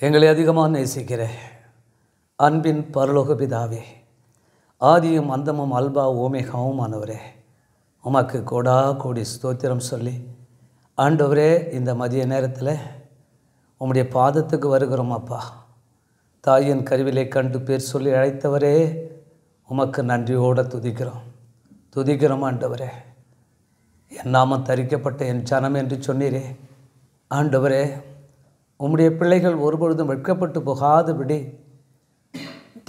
எங்களை அதிகமாக நேசிக்கிற அன்பின் பரலோக பிதாவே, ஆதியும் அந்தமும் அல்பா ஓமேகாவும் ஆனவரே, உமக்கு கோடா கோடி ஸ்தோத்திரம் சொல்லி ஆண்டவரே, இந்த மதிய நேரத்தில் உம்முடைய பாதத்துக்கு வருகிறோம் அப்பா. தாயின் கருவிலை கண்டு பேர் சொல்லி அழைத்தவரே, உமக்கு நன்றியோடு துதிக்கிறோம் ஆண்டவரே. என் நாமம் தரிக்கப்பட்ட என் ஜனம் என்று சொன்னீரே ஆண்டவரே, உம்முடைய பிள்ளைகள் ஒருபொழுதும் வெட்கப்பட்டு போகாதபடி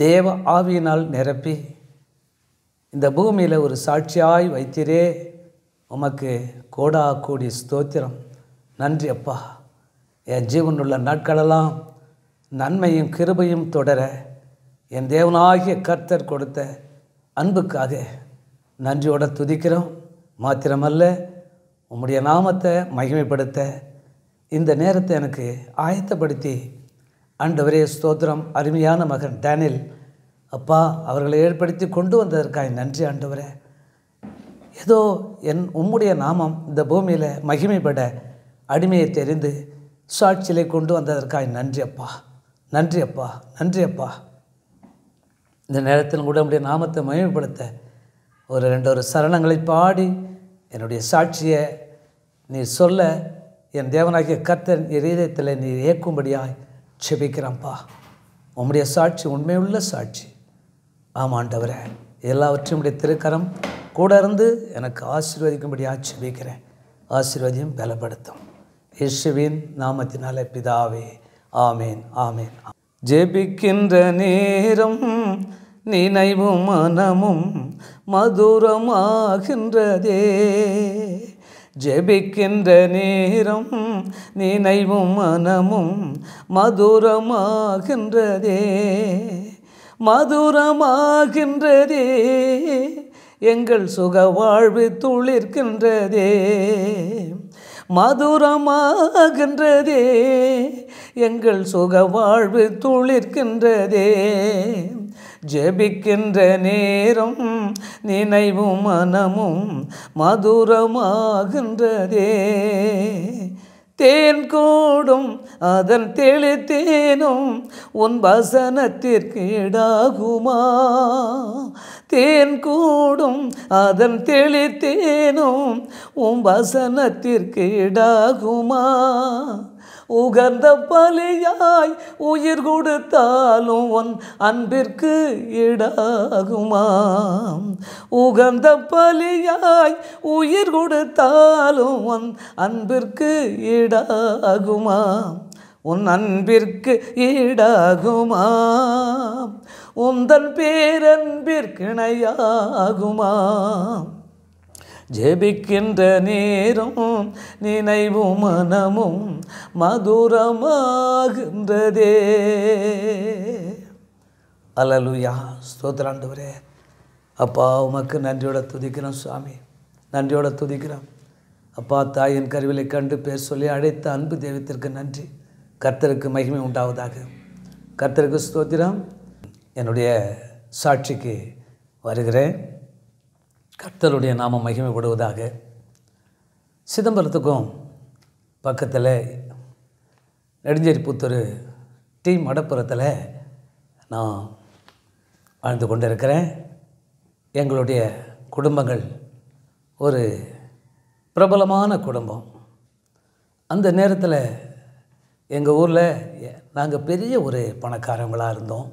தேவ ஆவியினால் நிரப்பி இந்த பூமியில் ஒரு சாட்சியாய் வைத்தீரே, உமக்கு கோடா கோடி ஸ்தோத்திரம். நன்றி அப்பா. என் ஜீவனுள்ள நாட்களெல்லாம் நன்மையும் கிருபையும் தொடர என் தேவனாகிய கர்த்தர் கொடுத்த அன்புக்காக நன்றியோடு துதிக்கிறோம். மாத்திரமல்ல, உம்முடைய நாமத்தை மகிமைப்படுத்த இந்த நேரத்தை எனக்கு ஆயத்தப்படுத்தி ஆண்டவரே ஸ்தோத்திரம். அருமையான மகன் டேனியல் அப்பா அவர்களை ஏற்படுத்தி கொண்டு வந்ததற்காக நன்றி ஆண்டவரே. ஏதோ உம்முடைய நாமம் இந்த பூமியில் மகிமைப்பட அடிமையை தெரிந்து சாட்சியிலே கொண்டு வந்ததற்காக நன்றி அப்பா, நன்றி அப்பா, நன்றி அப்பா. இந்த நேரத்தில் கூட உம்முடைய நாமத்தை மகிமைப்படுத்த ஒரு சரணங்களை பாடி என்னுடைய சாட்சியை நீ சொல்ல என் தேவனாகிய கர்த்தர் இதயத்தில் நீ ஏற்கும்படியாய் செபிக்கிறேன்ப்பா. உம்முடைய சாட்சி உண்மையுள்ள சாட்சி. ஆமாண்டவரே, எல்லாவற்றையும் உடைய திருக்கரம் கூட இருந்து எனக்கு ஆசீர்வதிக்கும்படியாக செபிக்கிறேன். ஆசீர்வதியும் பலப்படுத்தும். இயேசுவின் நாமத்தினாலே பிதாவே, ஆமேன், ஆமேன். ஜெபிக்கின்ற நேரம் நினைவும் மனமும் மதுரமாகின்றதே. ஜெபிக்கின்ற நேரம் நினைவும் மனமும் மதுரமாகின்றதே, மதுரமாகின்றதே. எங்கள் சுக வாழ்வு துளிர்க்கின்றதே, மதுரமாகின்றதே. எங்கள் சுக வாழ்வு துளிர்க்கின்றதே. ஜெபிக்கின்ற நேரம் நினைவும் மனமும் மதுரமாகின்றதே. தேன் கூடும் அதன் தெளித்தேனும் உன் வசனத்திற்கு ஈடாகுமா? தேன் கூடும் அதன் தெளித்தேனும் உன் வசனத்திற்கு ஈடாகுமா? உகந்த பலியாய் உயிர் கொடுத்தாலும் உன் அன்பிற்கு ஈடாகுமா? உகந்த பலியாய் உயிர் கொடுத்தாலும் உன் அன்பிற்கு ஈடாகுமா? உன் அன்பிற்கு ஈடாகுமா? உந்தன் பேரன்பிற்கு இணையாகுமா? ஜெபிக்கின்ற நேரம் நினைவும் மனமும் மதுரமாகின்றதே. அல்லேலூயா, ஸ்தோத்திரம் ஆண்டவரே. அப்பா உமக்கு நன்றியோட துதிக்கிறோம் சுவாமி, நன்றியோட துதிக்கிறோம் அப்பா. தாயின் கருவிலை கண்டு பேர் சொல்லி அழைத்த அன்பு தெய்வத்திற்கு நன்றி. கர்த்தருக்கு மகிமை உண்டாவதாக. கர்த்தருக்கு ஸ்தோத்திரம். என்னுடைய சாட்சிக்கு வருகிறேன். கர்த்தருடைய நாமம் மகிமைப்படுவதாக. சிதம்பரத்துக்கும் பக்கத்தில் நெடுஞ்சேரிப்புத்தூர் டி மடப்புறத்தில் நான் வாழ்ந்து கொண்டு இருக்கிறேன். எங்களுடைய குடும்பங்கள் ஒரு பிரபலமான குடும்பம். அந்த நேரத்தில் எங்கள் ஊரில் நாங்கள் பெரிய ஒரு பணக்காரங்களாக இருந்தோம்.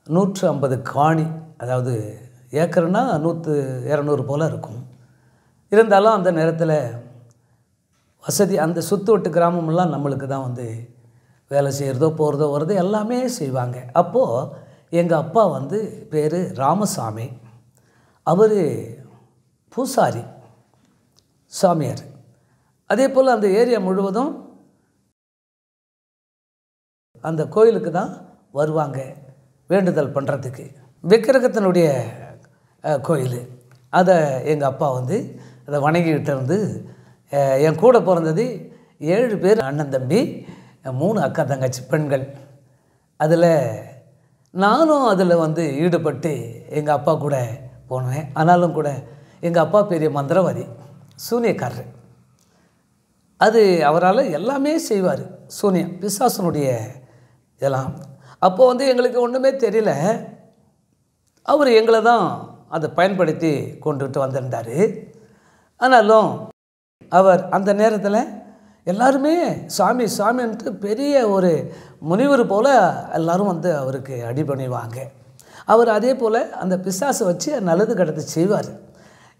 150 காணி, அதாவது ஏக்கர்னா 100-200 போல் இருக்கும். இருந்தாலும் அந்த நேரத்தில் வசதி, அந்த சுற்று வட்டு கிராமமெல்லாம் நம்மளுக்கு தான் வந்து வேலை செய்கிறதோ போகிறதோ வரதோ எல்லாமே செய்வாங்க. அப்போது எங்கள் அப்பா வந்து பேர் ராமசாமி. அவர் பூசாரி, சாமியார். அதே போல் அந்த ஏரியா முழுவதும் அந்த கோயிலுக்கு தான் வருவாங்க வேண்டுதல் பண்ணுறதுக்கு. விக்கிரகத்தினுடைய கோயில், அதை எங்கள் அப்பா வந்து அதை வணங்கிக்கிட்டு இருந்து, என் கூட பிறந்தது 7 பேர் அண்ணன் தம்பி, 3 அக்கா தங்கச்சி பெண்கள். அதில் நானும் அதில் வந்து ஈடுபட்டு எங்கள் அப்பா கூட போனேன். ஆனாலும் கூட எங்கள் அப்பா பெரிய மந்திரவாதி, சூனியக்காரர். அது அவரால் எல்லாமே செய்வார். சூனியம், பிசாசனுடைய இதெல்லாம். அப்போது வந்து எங்களுக்கு ஒன்றுமே தெரியல. அவர் எங்களை தான் அதை பயன்படுத்தி கொண்டுகிட்டு வந்திருந்தார். ஆனாலும் அவர் அந்த நேரத்தில் எல்லாருமே சாமி சாமின்ட்டு பெரிய ஒரு முனிவர் போல் எல்லோரும் வந்து அவருக்கு அடிபணிவாங்க. அவர் அதே போல் அந்த பிசாசை வச்சு நல்லது கெட்டது செய்வார்.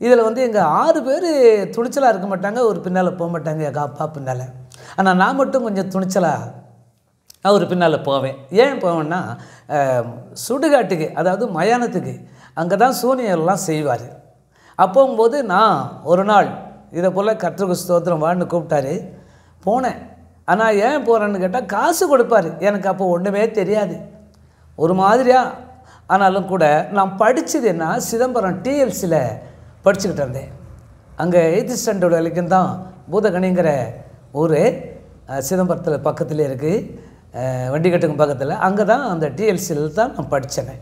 இதில் வந்து எங்கள் 6 பேர் துணிச்சலாக இருக்க மாட்டாங்க, ஒரு பின்னால் போக மாட்டாங்க எங்கள் அப்பா பின்னால். ஆனால் நான் மட்டும் கொஞ்சம் துணிச்சலாக அவர் பின்னால் போவேன். ஏன் போவேன்னா, சுடுகாட்டுக்கு, அதாவது மயானத்துக்கு, அங்கே தான் சூனியெல்லாம் செய்வார். அப்போங்கும்போது நான் ஒரு நாள் இதை போல் கர்த்தருக்கு ஸ்தோத்திரம் வான்னு கூப்பிட்டாரு, போனேன். ஆனால் ஏன் போகிறேன்னு கேட்டால் காசு கொடுப்பார். எனக்கு அப்போ ஒன்றுமே தெரியாது, ஒரு மாதிரியாக. ஆனாலும் கூட நான் படித்தது என்ன, சிதம்பரம் டிஎல்சியில் படிச்சுக்கிட்டு இருந்தேன். அங்கே 8th ஸ்டாண்டர்ட் வரைக்கும் தான் பூதகணிங்கிற ஊர் சிதம்பரத்தில் பக்கத்துலேயே இருக்குது, வண்டிகட்டுக்கும் பக்கத்தில். அங்கே தான் அந்த டிஎல்சியில் தான் நான் படித்தேன்.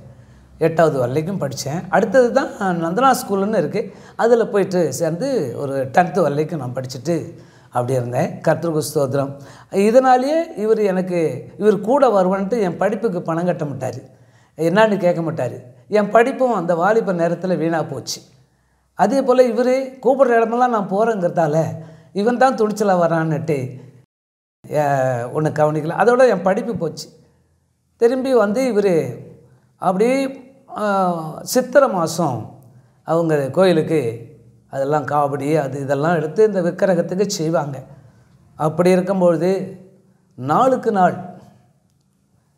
8வது வரைக்கும் படித்தேன். அடுத்தது தான் நந்தனா ஸ்கூலுன்னு இருக்குது, அதில் போயிட்டு சேர்ந்து ஒரு 10th வரைக்கும் நான் படிச்சுட்டு அப்படி இருந்தேன். கர்த்தருக்கு ஸ்தோத்திரம். இதனாலேயே இவர் கூட வருவான்ட்டு என் படிப்புக்கு பணம் கட்ட மாட்டார், என்னான்னு கேட்க மாட்டார். என் படிப்பும் அந்த வாலிப நேரத்தில் வீணாக போச்சு. அதே போல் இவர் கூப்பிட்ற இடமெல்லாம் நான் போகிறேங்கிறதால இவன் தான் துணிச்சலாக வரான்னுட்டு ஒன்று கவனிக்கல. அதோட என் படிப்பு போச்சு. திரும்பி வந்து இவர் அப்படி சித்திரை மாதம் அவங்க கோயிலுக்கு அதெல்லாம் காவடி இதெல்லாம் எடுத்து இந்த விக்கிரகத்துக்கு செய்வாங்க. அப்படி இருக்கும்பொழுது நாளுக்கு நாள்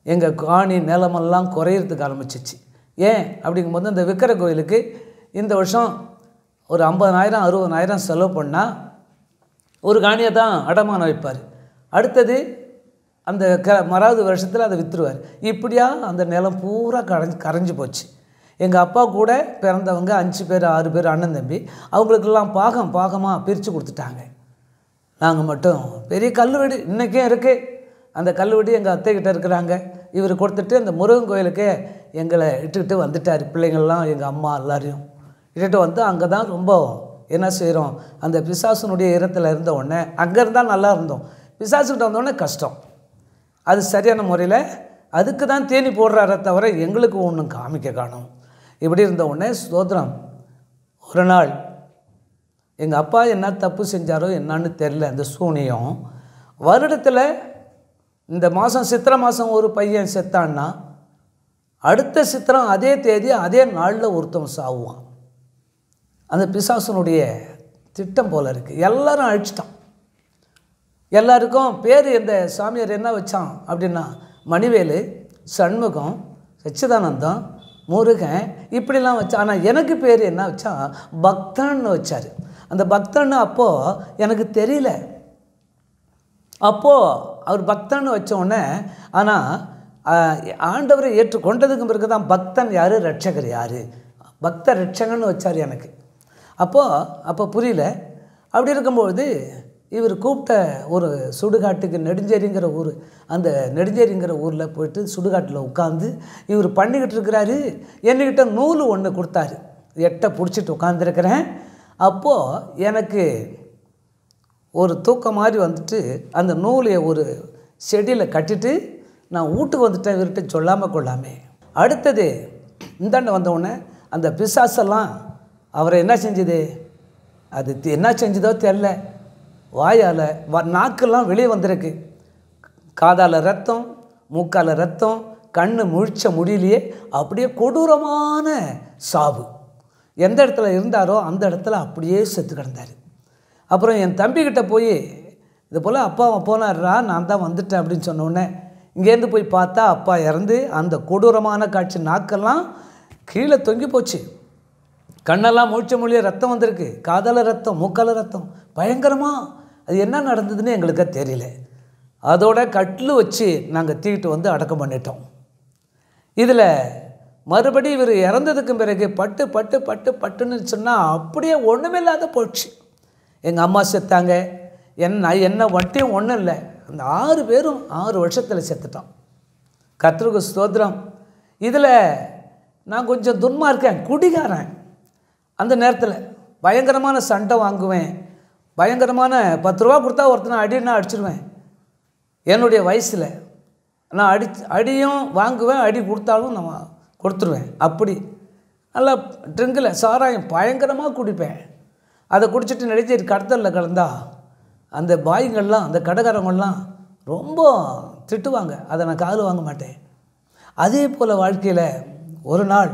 எங்கள் காணி நிலமெல்லாம் குறையிறதுக்கு ஆரம்பிச்சிச்சு. ஏன் அப்படிங்கும்போது இந்த விக்கிர கோயிலுக்கு இந்த வருஷம் ஒரு 50,000 60,000 செலவு பண்ணால் ஒரு காணியை தான் அடமானம் வைப்பார். அடுத்தது அந்த மறாவது வருஷத்தில் அதை விற்றுருவார். இப்படியா அந்த நிலம் பூரா கரைஞ்சி போச்சு. எங்கள் அப்பா கூட பிறந்தவங்க 5 பேர் 6 பேர் அண்ணன் தம்பி, அவங்களுக்கெல்லாம் பாகமாக பிரித்து கொடுத்துட்டாங்க. நாங்கள் மட்டும் பெரிய கல்லுவெடி இன்றைக்கும் இருக்குது. அந்த கல்லுவெடி எங்கள் அத்தைக்கிட்ட இருக்கிறாங்க. இவர் கொடுத்துட்டு அந்த முருகன் கோயிலுக்கு எங்களை இட்டுக்கிட்டு வந்துட்டார். பிள்ளைங்கள்லாம் எங்கள் அம்மா எல்லாரையும் இட்டுட்டு வந்து அங்கே தான் ரொம்ப என்ன செய்கிறோம், அந்த பிசாசுனுடைய இடத்துல இருந்த உடனே அங்கே இருந்தால் நல்லா இருந்தோம், பிசாசுக்கிட்ட வந்தோடனே கஷ்டம். அது சரியான முறையில் அதுக்கு தான் தேனி போடுறார தவிர எங்களுக்கு ஒன்றும் காமிக்க காணும். இப்படி இருந்த உடனே ஸ்தோத்திரம், ஒரு நாள் எங்கள் அப்பா என்ன தப்பு செஞ்சாரோ என்னான்னு தெரில. அந்த சூனியம் வருடத்தில் இந்த மாதம் சித்திரை மாதம் ஒரு பையன் செத்தான்னா அடுத்த சித்திரம் அதே தேதி அதே நாளில் ஒருத்தன் சாவுவான். அந்த பிசாசனுடைய திட்டம் போல் இருக்குது. எல்லாரும் அழிச்சிட்டான். எல்லாருக்கும் பேர் இந்த சாமியார் என்ன வச்சான் அப்படின்னா மணிவேலு, சண்முகம், சச்சிதானந்தம், முருகன் இப்படிலாம் வச்சான். ஆனால் எனக்கு பேர் என்ன வச்சான், பக்தன்னு வச்சார். அந்த பக்தன்னு அப்போது எனக்கு தெரியல. அப்போது அவர் பக்தன்னு வச்சோடனே, ஆனால் ஆண்டவரை ஏற்றுக்கொண்டதுக்கு பிறகு தான் பக்தன் யார், ரட்சகர் யார், பக்த ரட்சகன்னு வச்சார் எனக்கு. அப்போ புரியல. அப்படி இருக்கும்பொழுது இவர் கூப்பிட்ட ஒரு சுடுகாட்டுக்கு நெடுஞ்சேரிங்கிற ஊர், அந்த நெடுஞ்சேரிங்கிற ஊரில் போயிட்டு சுடுகாட்டில் உட்காந்து இவர் பண்ணிக்கிட்டு இருக்கிறாரு. என்கிட்ட நூல் ஒன்று கொடுத்தாரு, எட்டை பிடிச்சிட்டு உட்காந்துருக்கிறேன். அப்போது எனக்கு ஒரு தூக்கம் மாதிரி வந்துட்டு அந்த நூலை ஒரு செடியில் கட்டிட்டு நான் வீட்டுக்கு வந்துட்டேன், இவர்கிட்ட சொல்லாமல் கொள்ளாமே. அடுத்தது இந்தாண்ட வந்தவுடனே அந்த பிசாசெல்லாம் அவரை என்ன செஞ்சுது, அது என்ன செஞ்சதோ தெரில, வாயால் நாக்கெல்லாம் வெளியே வந்திருக்கு, காதால் ரத்தம், மூக்கால் ரத்தம், கண்ணு முழிச்ச முடியலையே, அப்படியே கொடூரமான சாவு. எந்த இடத்துல இருந்தாரோ அந்த இடத்துல அப்படியே செத்து கிடந்தார். அப்புறம் என் தம்பிக்கிட்ட போய் இது போல் அப்பா போனார்ரா, நான் தான் வந்துட்டேன் அப்படின்னு சொன்னோடனே இங்கேருந்து போய் பார்த்தா அப்பா இறந்து அந்த கொடூரமான காட்சி, நாக்கெல்லாம் கீழே தொங்கி போச்சு, கண்ணெல்லாம் முழிச்ச மொழியே ரத்தம் வந்திருக்கு, காதால் ரத்தம், மூக்கால் ரத்தம், பயங்கரமாக. அது என்ன நடந்ததுன்னு எங்களுக்கு தெரியல. அதோட கட்டில் வச்சு நாங்கள் தீட்டு வந்து அடக்கம் பண்ணிட்டோம். இதில் மறுபடி இவர் இறந்ததுக்கு பிறகு பட்டு பட்டு பட்டு பட்டுன்னு சொன்னால் அப்படியே ஒன்றுமே இல்லாத போச்சு. எங்கள் அம்மா செத்தாங்க, என்ன வட்டியும் ஒன்றும் இல்லை. அந்த 6 பேரும் 6 வருஷத்தில் செத்துட்டோம். கர்த்தருக்கு ஸ்தோத்திரம். இதில் நான் கொஞ்சம் துன்மார்க்கேன், குடிகாரன். அந்த நேரத்தில் பயங்கரமான சண்டை வாங்குவேன், பயங்கரமான 10 ரூபா கொடுத்தா ஒருத்தனை அடினா அடிச்சிடுவேன். என்னுடைய வயசில் நான் அடியும் வாங்குவேன், அடி கொடுத்தாலும் நான் கொடுத்துருவேன். அப்படி நல்லா ட்ரிங்கில் சாராயம் பயங்கரமாக குடிப்பேன். அதை குடிச்சிட்டு நெடுஞ்சேரி கடத்தலில் கலந்தா அந்த பாய்ங்கள்லாம், அந்த கடைக்காரங்கள்லாம் ரொம்ப திட்டுவாங்க. அதை நான் காதில் வாங்க மாட்டேன். அதே போல் வாழ்க்கையில் ஒரு நாள்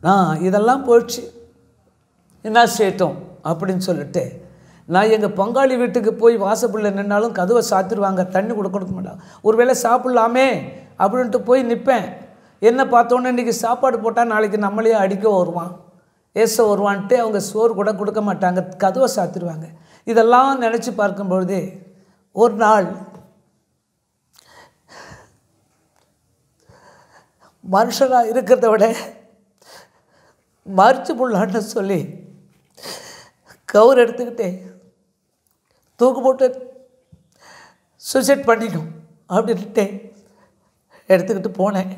நான் இதெல்லாம் போயிடுச்சு, என்ன செய்யட்டும் அப்படின்னு சொல்லிட்டு நான் எங்கள் பங்காளி வீட்டுக்கு போய் வாசப்பில் நின்னாலும் கதவை சாத்திடுவாங்க, தண்ணி கொடுக்க மாட்டாங்க. ஒரு வேளை சாப்பிட்லாமே அப்படின்ட்டு போய் நிற்பேன். என்ன பார்த்தோன்னே இன்றைக்கி சாப்பாடு போட்டால் நாளைக்கு நம்மளையே அடிக்க வருவான், ஏச வருவான்ட்டு அவங்க சோறு கூட கொடுக்க மாட்டாங்க, கதவை சாத்திடுவாங்க. இதெல்லாம் நினச்சி பார்க்கும்பொழுது ஒரு நாள் மனுஷனாக இருக்கிறத விட மறிச்சு புள்ளான்னு சொல்லி கவர் எடுத்துக்கிட்டு தூக்கு போட்டு சூசைட் பண்ணிக்கும் அப்படின்ட்டு எடுத்துக்கிட்டு போனேன்.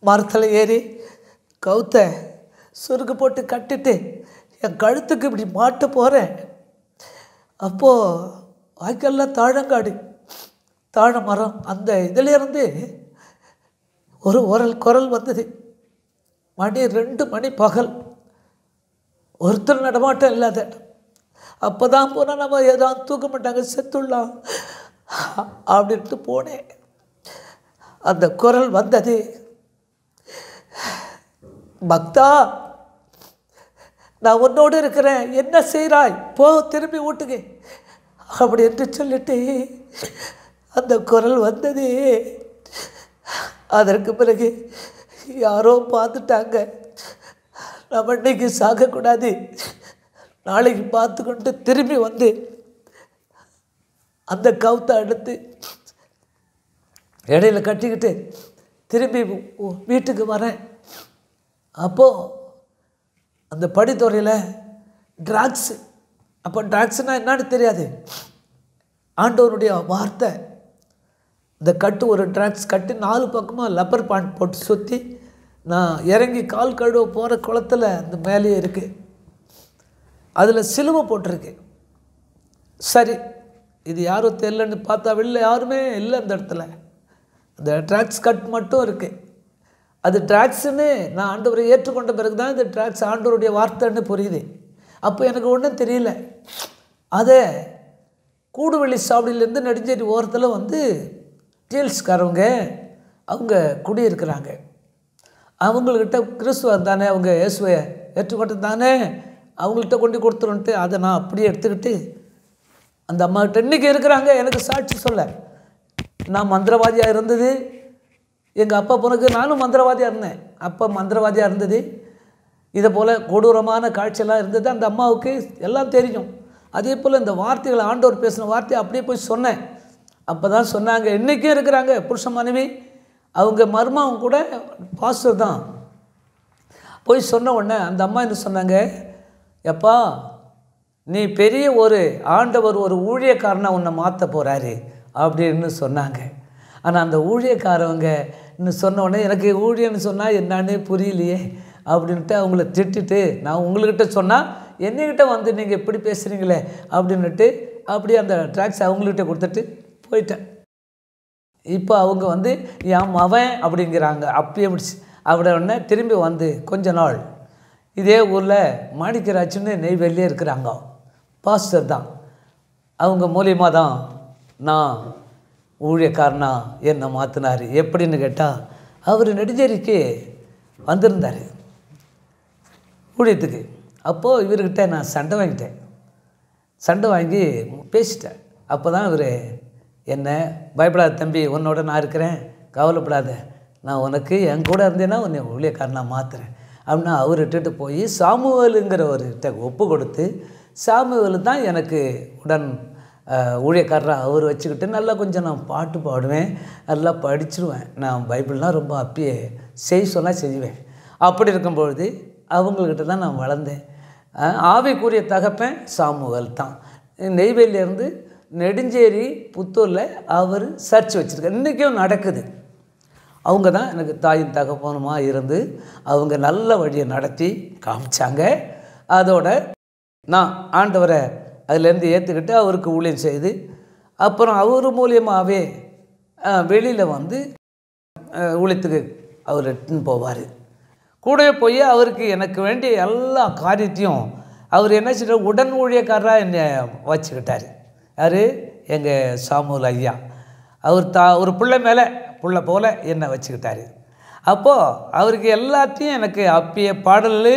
மரத்தில் ஏறி கவுத்தை சுருக்கு போட்டு கட்டிட்டு என் கழுத்துக்கு இப்படி மாட்ட போகிறேன். அப்போது வாய்க்காலில் தாழங்காடு, தாழ மரம், அந்த இதிலேருந்து ஒரு குரல் வந்தது. மணி 2 மணி பகல், ஒருத்தர் நடமாட்டம் இல்லாத. அப்போ தான் போனால் நம்ம ஏதாவது தூக்க மாட்டாங்க, செத்துடலாம் அப்படின்ட்டு போனேன். அந்த குரல் வந்தது, பக்தா நான் உன்னோடு இருக்கிறேன், என்ன செய்கிறாய், போ திரும்பி வீட்டுக்கு அப்படி என்று சொல்லிட்டு அந்த குரல் வந்தது. அதற்கு பிறகு யாரோ பார்த்துட்டாங்க, நம்ம இன்னைக்கு சாகக்கூடாது, நாளைக்கு பார்த்து கொண்டு திரும்பி வந்து அந்த கவுத்தை எடுத்து இடையில கட்டிக்கிட்டு திரும்பி வீட்டுக்கு வரேன். அப்போது அந்த படித்துறையில் ட்ராக்ஸு, அப்போ ட்ராக்ஸுனால் என்னன்னு தெரியாது, ஆண்டவருடைய வார்த்தை. இந்த கட்டு ஒரு ட்ராக்ஸ் கட்டி 4 பக்கமாக லப்பர் பாண்ட் போட்டு சுற்றி நான் இறங்கி கால் கழுவ போகிற குளத்தில் அந்த மேலேயே இருக்குது, அதில் சிலுவை போட்டிருக்கு. சரி, இது யாரும் தெரியலன்னு பார்த்தா வெளில யாருமே இல்லை அந்த இடத்துல, அந்த ட்ராக்ஸ் கட் மட்டும் இருக்குது. அது ட்ராக்ஸுன்னு நான் ஆண்டவரை ஏற்றுக்கொண்ட பிறகு தான் இந்த ட்ராக்ஸ் ஆண்டவருடைய வார்த்தைன்னு புரியுது. அப்போ எனக்கு ஒன்றும் தெரியல. அதை கூடுவெளி சாவடியிலேருந்து நெடுஞ்சேரி ஓரத்தில் வந்து டீல்ஸ்காரவங்க அவங்க குடியிருக்கிறாங்க. அவங்கக்கிட்ட கிறிஸ்துவர் தானே, அவங்க இயேசுவை ஏற்றுக்கொண்டது தானே, அவங்கள்ட்ட கொண்டு கொடுத்துருன்ட்டு அதை நான் அப்படியே எடுத்துக்கிட்டு அந்த அம்மாக்கிட்ட இன்றைக்கி இருக்கிறாங்க. எனக்கு சாட்சி சொல்ல, நான் மந்திரவாதியாக இருந்தது, எங்கள் அப்பா பொண்ணுக்கு நானும் மந்திரவாதியாக இருந்தேன், அப்பா மந்திரவாதியாக இருந்தது, இதை போல் கொடூரமான காட்சியெல்லாம் இருந்தது. அந்த அம்மாவுக்கு எல்லாம் தெரியும். அதே போல் இந்த வார்த்தைகளை ஆண்டவர் பேசின வார்த்தையை அப்படியே போய் சொன்னேன். அப்போ தான் சொன்னாங்க, இன்றைக்கும் இருக்கிறாங்க புருஷ மனைவி, அவங்க மருமகன் கூட பாஸ்டர் தான். போய் சொன்ன உடனே அந்த அம்மா என்ன சொன்னாங்க, எப்பா நீ பெரிய ஒரு ஆண்டவர் ஒரு ஊழியக்காரனை உன்னை மாற்ற போகிறாரு அப்படின்னு சொன்னாங்க. ஆனால் அந்த ஊழியக்காரவங்க இன்னும் சொன்ன உடனே எனக்கு ஊழியன்னு சொன்னால் என்னான்னு புரியலையே அப்படின்ட்டு அவங்கள திட்டிட்டு, நான் உங்கள்கிட்ட சொன்னால் என்னைக்கிட்ட வந்து நீங்கள் எப்படி பேசுகிறீங்களே அப்படின்னுட்டு அப்படியே அந்த ட்ராக்ஸ் அவங்கள்கிட்ட கொடுத்துட்டு போயிட்டேன். இப்போ அவங்க வந்து என் மவன் அப்படிங்கிறாங்க. அப்பயே முடிச்சு அப்படி உடனே திரும்பி வந்து கொஞ்ச நாள் இதே ஊரில் மாணிக்கராஜ்னு நெய்வேலியே இருக்கிறாங்க, பாஸ்டர் தான். அவங்க மூலியமாக தான் நான் ஊழியக்காரனா என்னை மாற்றினார். எப்படின்னு கேட்டால், அவர் நெடுஞ்சேரிக்கு வந்திருந்தார் ஊழியத்துக்கு. அப்போது இவர்கிட்ட நான் சண்டை வாங்கி பேசிட்டேன். அப்போ தான் இவர் என்ன, பயப்படாத தம்பி, உன்னோட நான் இருக்கிறேன், கவலைப்படாத, நான் உனக்கு என் கூட இருந்தேன்னா உன்னை ஊழியக்காரனாக மாற்றுறேன் அப்படின்னா அவர் இட்டுட்டு போய் சாமுவேலுங்கிறவர்கிட்ட ஒப்பு கொடுத்து, சாமுவேல் தான் எனக்கு உடன் ஊழியக்காரராக அவர் வச்சுக்கிட்டு நல்லா கொஞ்சம் நான் பாட்டு பாடுவேன், நல்லா படிச்சிடுவேன். நான் பைபிள்லாம் ரொம்ப அப்பயே சொன்னால் செய்வேன். அப்படி இருக்கும்பொழுது அவங்கக்கிட்ட தான் நான் வளர்ந்தேன். ஆவிக்குரிய தகப்பன் சாமுவேல் தான். நெய்வேலியிலேருந்து நெடுஞ்சேரி புத்தூரில் அவர் சர்ச் வச்சுருக்கார், இன்றைக்கும் நடக்குது. அவங்க தான் எனக்கு தாயின் தகப்பனுமாக இருந்து அவங்க நல்ல வழியை நடத்தி காமிச்சாங்க. அதோட நான் ஆண்டவரை அதுலேருந்து ஏற்றுக்கிட்டு அவருக்கு ஊழியம் செய்து அப்புறம் அவர் மூலியமாகவே வெளியில் வந்து ஊழியத்துக்கு அவர் எடுத்துன்னு போவார். கூடவே போய் அவருக்கு எனக்கு வேண்டிய எல்லா காரியத்தையும் அவர் என்ன செய்கிறார், உடன் ஊழியக்காரராக என்னை வச்சுக்கிட்டார். யார்? எங்கள் சாமுவேல் ஐயா. அவர் ஒரு பிள்ளை மேலே பிள்ளை போல் என்னை வச்சுக்கிட்டார். அப்போது அவருக்கு எல்லாத்தையும் எனக்கு அப்பயே பாடல்,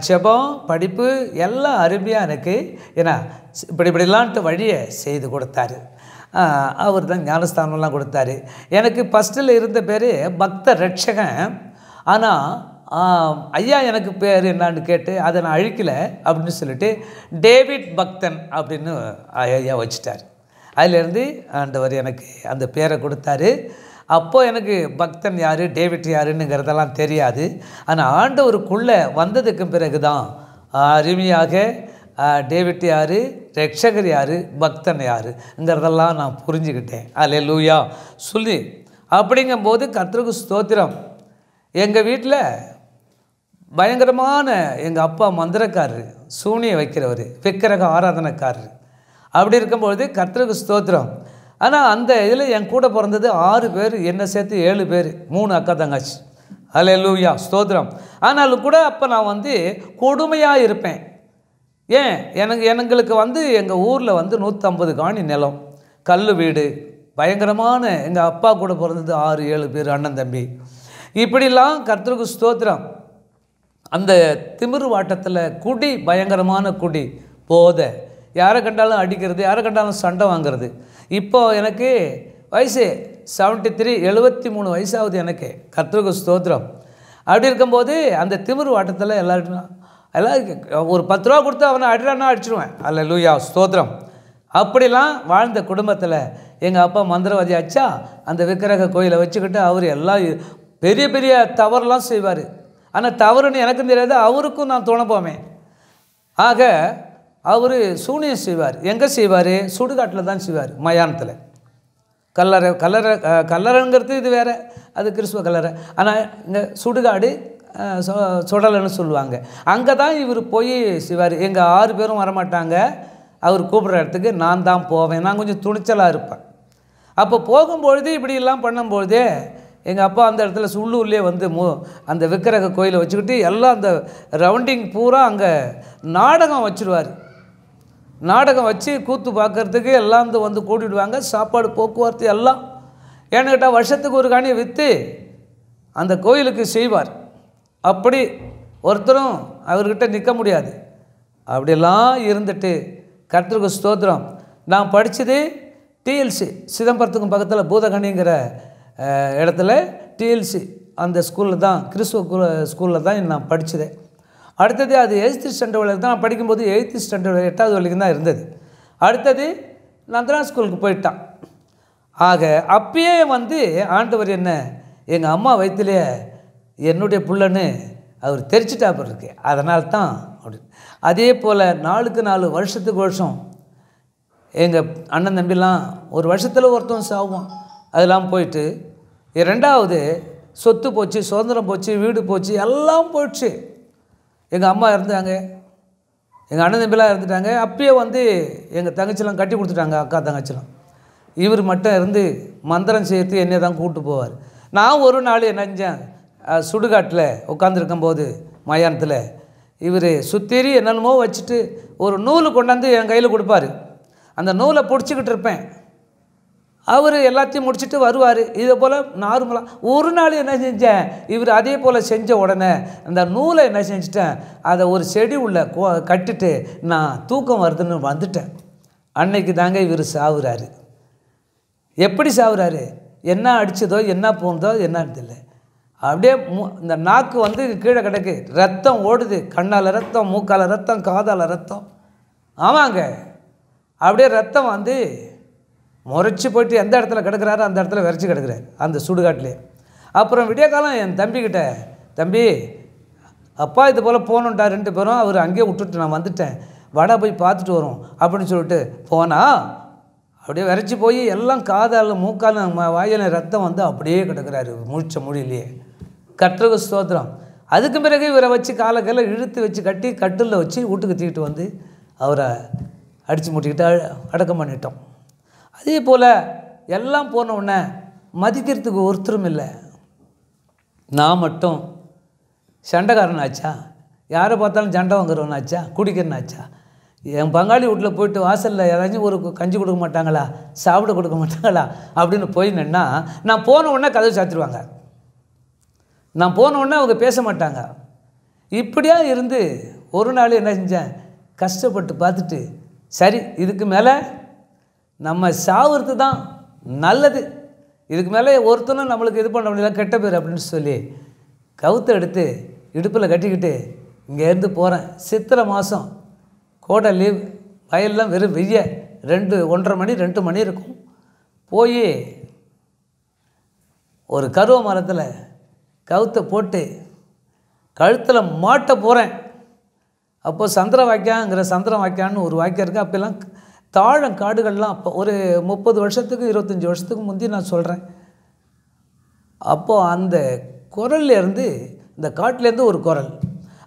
ஜெபம், படிப்பு எல்லாம் அருமையாக எனக்கு ஏன்னா இப்படிலான்ட்டு வழியை செய்து கொடுத்தாரு. அவர் தான் ஞானஸ்தானம்லாம் கொடுத்தாரு. எனக்கு ஃபஸ்ட்டில் இருந்த பேர் பக்த ரட்சகன். ஆனால் ஐயா எனக்கு பேர் என்னான்னு கேட்டு அதை நான் அழிக்கலை அப்படின்னு சொல்லிட்டு டேவிட் பக்தன் அப்படின்னு ஐயா வச்சுட்டார். அதிலேருந்து ஆண்டவர் எனக்கு அந்த பேரை கொடுத்தாரு. அப்போது எனக்கு பக்தன் யார், டேவிட் யாருன்னுங்கிறதெல்லாம் தெரியாது. ஆனால் ஆண்டவருக்குள்ளே வந்ததுக்கு பிறகு தான் அருமையாக டேவிட் யார், ரட்சகர் யார், பக்தன் யாருங்கிறதெல்லாம் நான் புரிஞ்சுக்கிட்டேன். அல்லேலூயா சொல்லி அப்படிங்கும்போது கர்த்தருக்கு ஸ்தோத்திரம். எங்கள் வீட்டில் பயங்கரமான எங்கள் அப்பா மந்திரக்காரர், சூனியை வைக்கிறவர், விக்கிரக ஆராதனைக்காரர். அப்படி இருக்கும்பொழுது கர்த்தருக்கு ஸ்தோத்திரம். ஆனால் அந்த இதில் என் கூட பிறந்தது 6 பேர், என்னை சேர்த்து 7 பேர், 3 அக்கா தங்கச்சி. அல்லேலூயா ஸ்தோத்திரம். ஆனாலும் கூட அப்போ நான் வந்து கொடுமையாக இருப்பேன். ஏன் எங்களுக்கு வந்து எங்கள் ஊரில் வந்து 150 காணி நிலம், கல் வீடு, பயங்கரமான எங்கள் அப்பா கூட பிறந்தது 6-7 பேர் அண்ணன் தம்பி. இப்படிலாம் கர்த்தருக்கு ஸ்தோத்திரம். அந்த திமிரு வாட்டத்தில் குடி, பயங்கரமான குடி, போதை, யாரை கண்டாலும் அடிக்கிறது, யாரை கண்டாலும் சண்டை வாங்கிறது. இப்போது எனக்கு வயசு 73, 73 வயசாகுது எனக்கு. கர்த்தருக்கு ஸ்தோத்திரம். அப்படி இருக்கும்போது அந்த திமிரு வாட்டத்தில் எல்லாம் ஒரு 10 ரூபா கொடுத்து அவனை அடிறானா அடிச்சிடுவேன். அல்லேலூயா ஸ்தோத்திரம். அப்படிலாம் வாழ்ந்த குடும்பத்தில் எங்கள் அப்பா மந்திரவாதி ஆச்சா, அந்த விக்கிரக கோயிலை வச்சுக்கிட்டு அவர் எல்லாம் பெரிய பெரிய தவறுலாம் செய்வார். ஆனால் தவறுன்னு எனக்கும் தெரியாது, அவருக்கும் நான் துணை போவேன். ஆக அவர் சூனியம் செய்வார். எங்கே செய்வார்? சுடுகாட்டில் தான் செய்வார், மயானத்தில். கல்லறைங்கிறது இது வேறு, அது கிறிஸ்துவ கல்லறை. ஆனால் இங்கே சுடுகாடு சுடலைன்னு சொல்லுவாங்க. அங்கே தான் இவர் போய் செய்வார். எங்கள் 6 பேரும் வரமாட்டாங்க. அவர் கூப்பிட்ற இடத்துக்கு நான் தான் போவேன். நான் கொஞ்சம் துணிச்சலாக இருப்பேன். அப்போ போகும்பொழுது இப்படிலாம் பண்ணும்பொழுதே எங்கள் அப்பா அந்த இடத்துல உள்ளூர்லேயே வந்து அந்த விக்கிரக கோயிலை வச்சுக்கிட்டு எல்லாம் அந்த ரவுண்டிங் பூரா அங்கே நாடகம் வச்சுருவார். நாடகம் வச்சு கூத்து பார்க்குறதுக்கு எல்லாம் வந்து கூட்டிடுவாங்க. சாப்பாடு, போக்குவரத்து எல்லாம். ஏன்னு கேட்டால் வருஷத்துக்கு ஒரு காணியை விற்று அந்த கோயிலுக்கு செய்வார். அப்படி ஒருத்தரும் அவர்கிட்ட நிற்க முடியாது. அப்படியெல்லாம் இருந்துட்டு கர்த்தருக்கு ஸ்தோத்திரம். நான் படித்தது டிஎல்சி, சிதம்பரத்துக்கும் பக்கத்தில் பூதகணிங்கிற இடத்துல டிஎல்சி அந்த ஸ்கூலில் தான், கிறிஸ்துவ ஸ்கூலில் தான் நான் படித்ததேன். அடுத்தது அது 8th ஸ்டாண்டர்ட் தான் படிக்கும்போது 8th ஸ்டாண்டர்ட் 8வது வரைக்கும் தான் இருந்தது. அடுத்தது நந்தனா ஸ்கூலுக்கு போயிட்டான். ஆக அப்பயே வந்து ஆண்டவர் என்ன எங்கள் அம்மா வயிற்றுலேயே என்னுடைய புள்ளன்னு அவர் தெரிச்சிட்டாப்பர் இருக்கு. அதனால்தான் அப்படி. அதே போல் 4க்கு 4 வருஷத்துக்கு வருஷம் எங்கள் அண்ணன் தம்பிலாம் ஒரு வருஷத்தில் ஒருத்தன் சாவும். அதெல்லாம் போயிட்டு 2வது சொத்து போச்சு, சுதந்திரம் போச்சு, வீடு போச்சு, எல்லாம் போயிடுச்சு. எங்கள் அம்மா இருந்தாங்க, எங்கள் அண்ணன் தம்பிலாம் இருந்துட்டாங்க. அப்பயே வந்து எங்கள் தங்கச்சிலாம் கட்டி கொடுத்துட்டாங்க, அக்கா தங்கச்சிலாம். இவர் மட்டும் இருந்து மந்திரம் செய்யறது என்னை தான் கூப்பிட்டு போவார். நான் ஒரு நாள் என்ன செஞ்சேன், சுடுகாட்டில் உட்காந்துருக்கும்போது மயானத்தில் இவர் சுத்தேரி என்னென்னமோ வச்சுட்டு ஒரு நூல் கொண்டாந்து என் கையில் கொடுப்பார். அந்த நூலை பிடிச்சிக்கிட்டு இருப்பேன். அவர் எல்லாத்தையும் முடிச்சுட்டு வருவார். இதே போல் நார்மலாக ஒரு நாள் என்ன செஞ்சேன், இவர் அதே போல் செஞ்ச உடனே அந்த நூலை என்ன செஞ்சிட்டேன், அதை ஒரு செடி உள்ள கட்டிட்டு நான் தூக்கம் வருதுன்னு வந்துட்டேன். அன்னைக்கு தாங்க இவர் சாவுறாரு. எப்படி சாவுறாரு, என்ன அடித்ததோ என்ன போனதோ என்னன்னு தெரியல. அப்படியே இந்த நாக்கு வந்து கீழே கிடக்கு, ரத்தம் ஓடுது, கண்ணால் ரத்தம், மூக்கால் ரத்தம், காதால் ரத்தம். ஆமாங்க, அப்படியே ரத்தம் வந்து முறைச்சி போய்ட்டு எந்த இடத்துல கிடக்கிறாரோ அந்த இடத்துல விரைச்சி கிடக்கிறார் அந்த சுடுகாட்டிலே. அப்புறம் விடிய காலம் என் தம்பிக்கிட்ட, தம்பி அப்பா இது போல் போகணுன்ட்டா 2 பேரும், அவர் அங்கேயே விட்டுட்டு நான் வந்துட்டேன், வடை போய் பார்த்துட்டு வரும் அப்படின்னு சொல்லிட்டு போனால் அப்படியே விரைச்சி போய் எல்லாம் காதால் மூக்கால் வாயில் ரத்தம் வந்து அப்படியே கிடக்கிறாரு முழிச்ச மொழியிலேயே. கர்த்தருக்கு ஸ்தோத்திரம். அதுக்கு பிறகு இவரை வச்சு காலை இழுத்து வச்சு கட்டி கட்டிலில் வச்சு வீட்டுக்கு தூக்கிட்டு வந்து அவரை அடித்து மூட்டிக்கிட்டு அடக்கம் பண்ணிட்டோம். அதே போல் எல்லாம் போன உடனே மதிக்கிறதுக்கு ஒருத்தரும் இல்லை. நான் மட்டும் சண்டைக்காரன் ஆச்சா, யாரை பார்த்தாலும் சண்டை வாங்குறவன் ஆச்சா, குடிக்கிறன் ஆச்சா. என் பங்காளி வீட்டில் போய்ட்டு வாசலில் ஏதாச்சும் ஒரு கஞ்சி கொடுக்க மாட்டாங்களா, சாப்பிட கொடுக்க மாட்டாங்களா அப்படின்னு போய் நின்னா நான் போன உடனே கதவு சாத்திடுவாங்க. நான் போன உடனே அவங்க பேச மாட்டாங்க. இப்படியா இருந்து ஒரு நாள் என்ன செஞ்சேன், கஷ்டப்பட்டு பார்த்துட்டு சரி இதுக்கு மேலே நம்ம சாவுறது தான் நல்லது, இதுக்கு மேலே ஒருத்தனும் நம்மளுக்கு இது பண்ண முடியல, கெட்ட பேர் அப்படின்னு சொல்லி கவுத்தை எடுத்து இடுப்பில் கட்டிக்கிட்டு இங்கேருந்து போகிறேன். சித்திரை மாதம், கோடை லீவ், வயல்லாம் வெறும் வெய்ய 1:30 மணி 2 மணி இருக்கும். போய் ஒரு கருவ மரத்தில் கவுத்தை போட்டு கழுத்தில் மாட்ட போகிறேன். அப்போது சந்திர வாய்க்கான்னு ஒரு வாய்க்கா இருக்குது. அப்போல்லாம் தாழம் காடுகள்லாம் அப்போ ஒரு 30 வருஷத்துக்கு 25 வருஷத்துக்கு முந்தி நான் சொல்கிறேன். அப்போது அந்த குரல்லேருந்து, இந்த காட்டிலேருந்து ஒரு குரல்,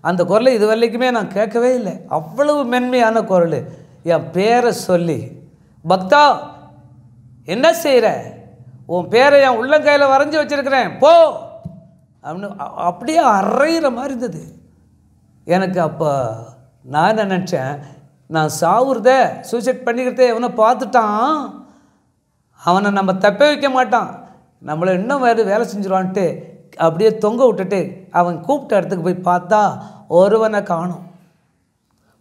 அந்த குரலை இது வரைக்குமே நான் கேட்கவே இல்லை. அவ்வளவு மென்மையான குரல். என் பேரை சொல்லி, பக்தா என்ன செய்கிற, உன் பேரை என் உள்ளங்கையில் வரைஞ்சி வச்சுருக்கிறேன் போ அப்படின்னு அப்படியே அரைகிற மாதிரி இருந்தது எனக்கு. அப்போ நான் நினச்சேன், நான் சாவுறத சூசைட் பண்ணிக்கிறதே எவனை பார்த்துட்டான், அவனை நம்ம தப்ப வைக்க மாட்டான், நம்மளை இன்னும் வேலை செஞ்சிருவான்ட்டு அப்படியே தொங்க விட்டுட்டு அவன் கூப்பிட்ட இடத்துக்கு போய் பார்த்தா ஒருவனை காணும்.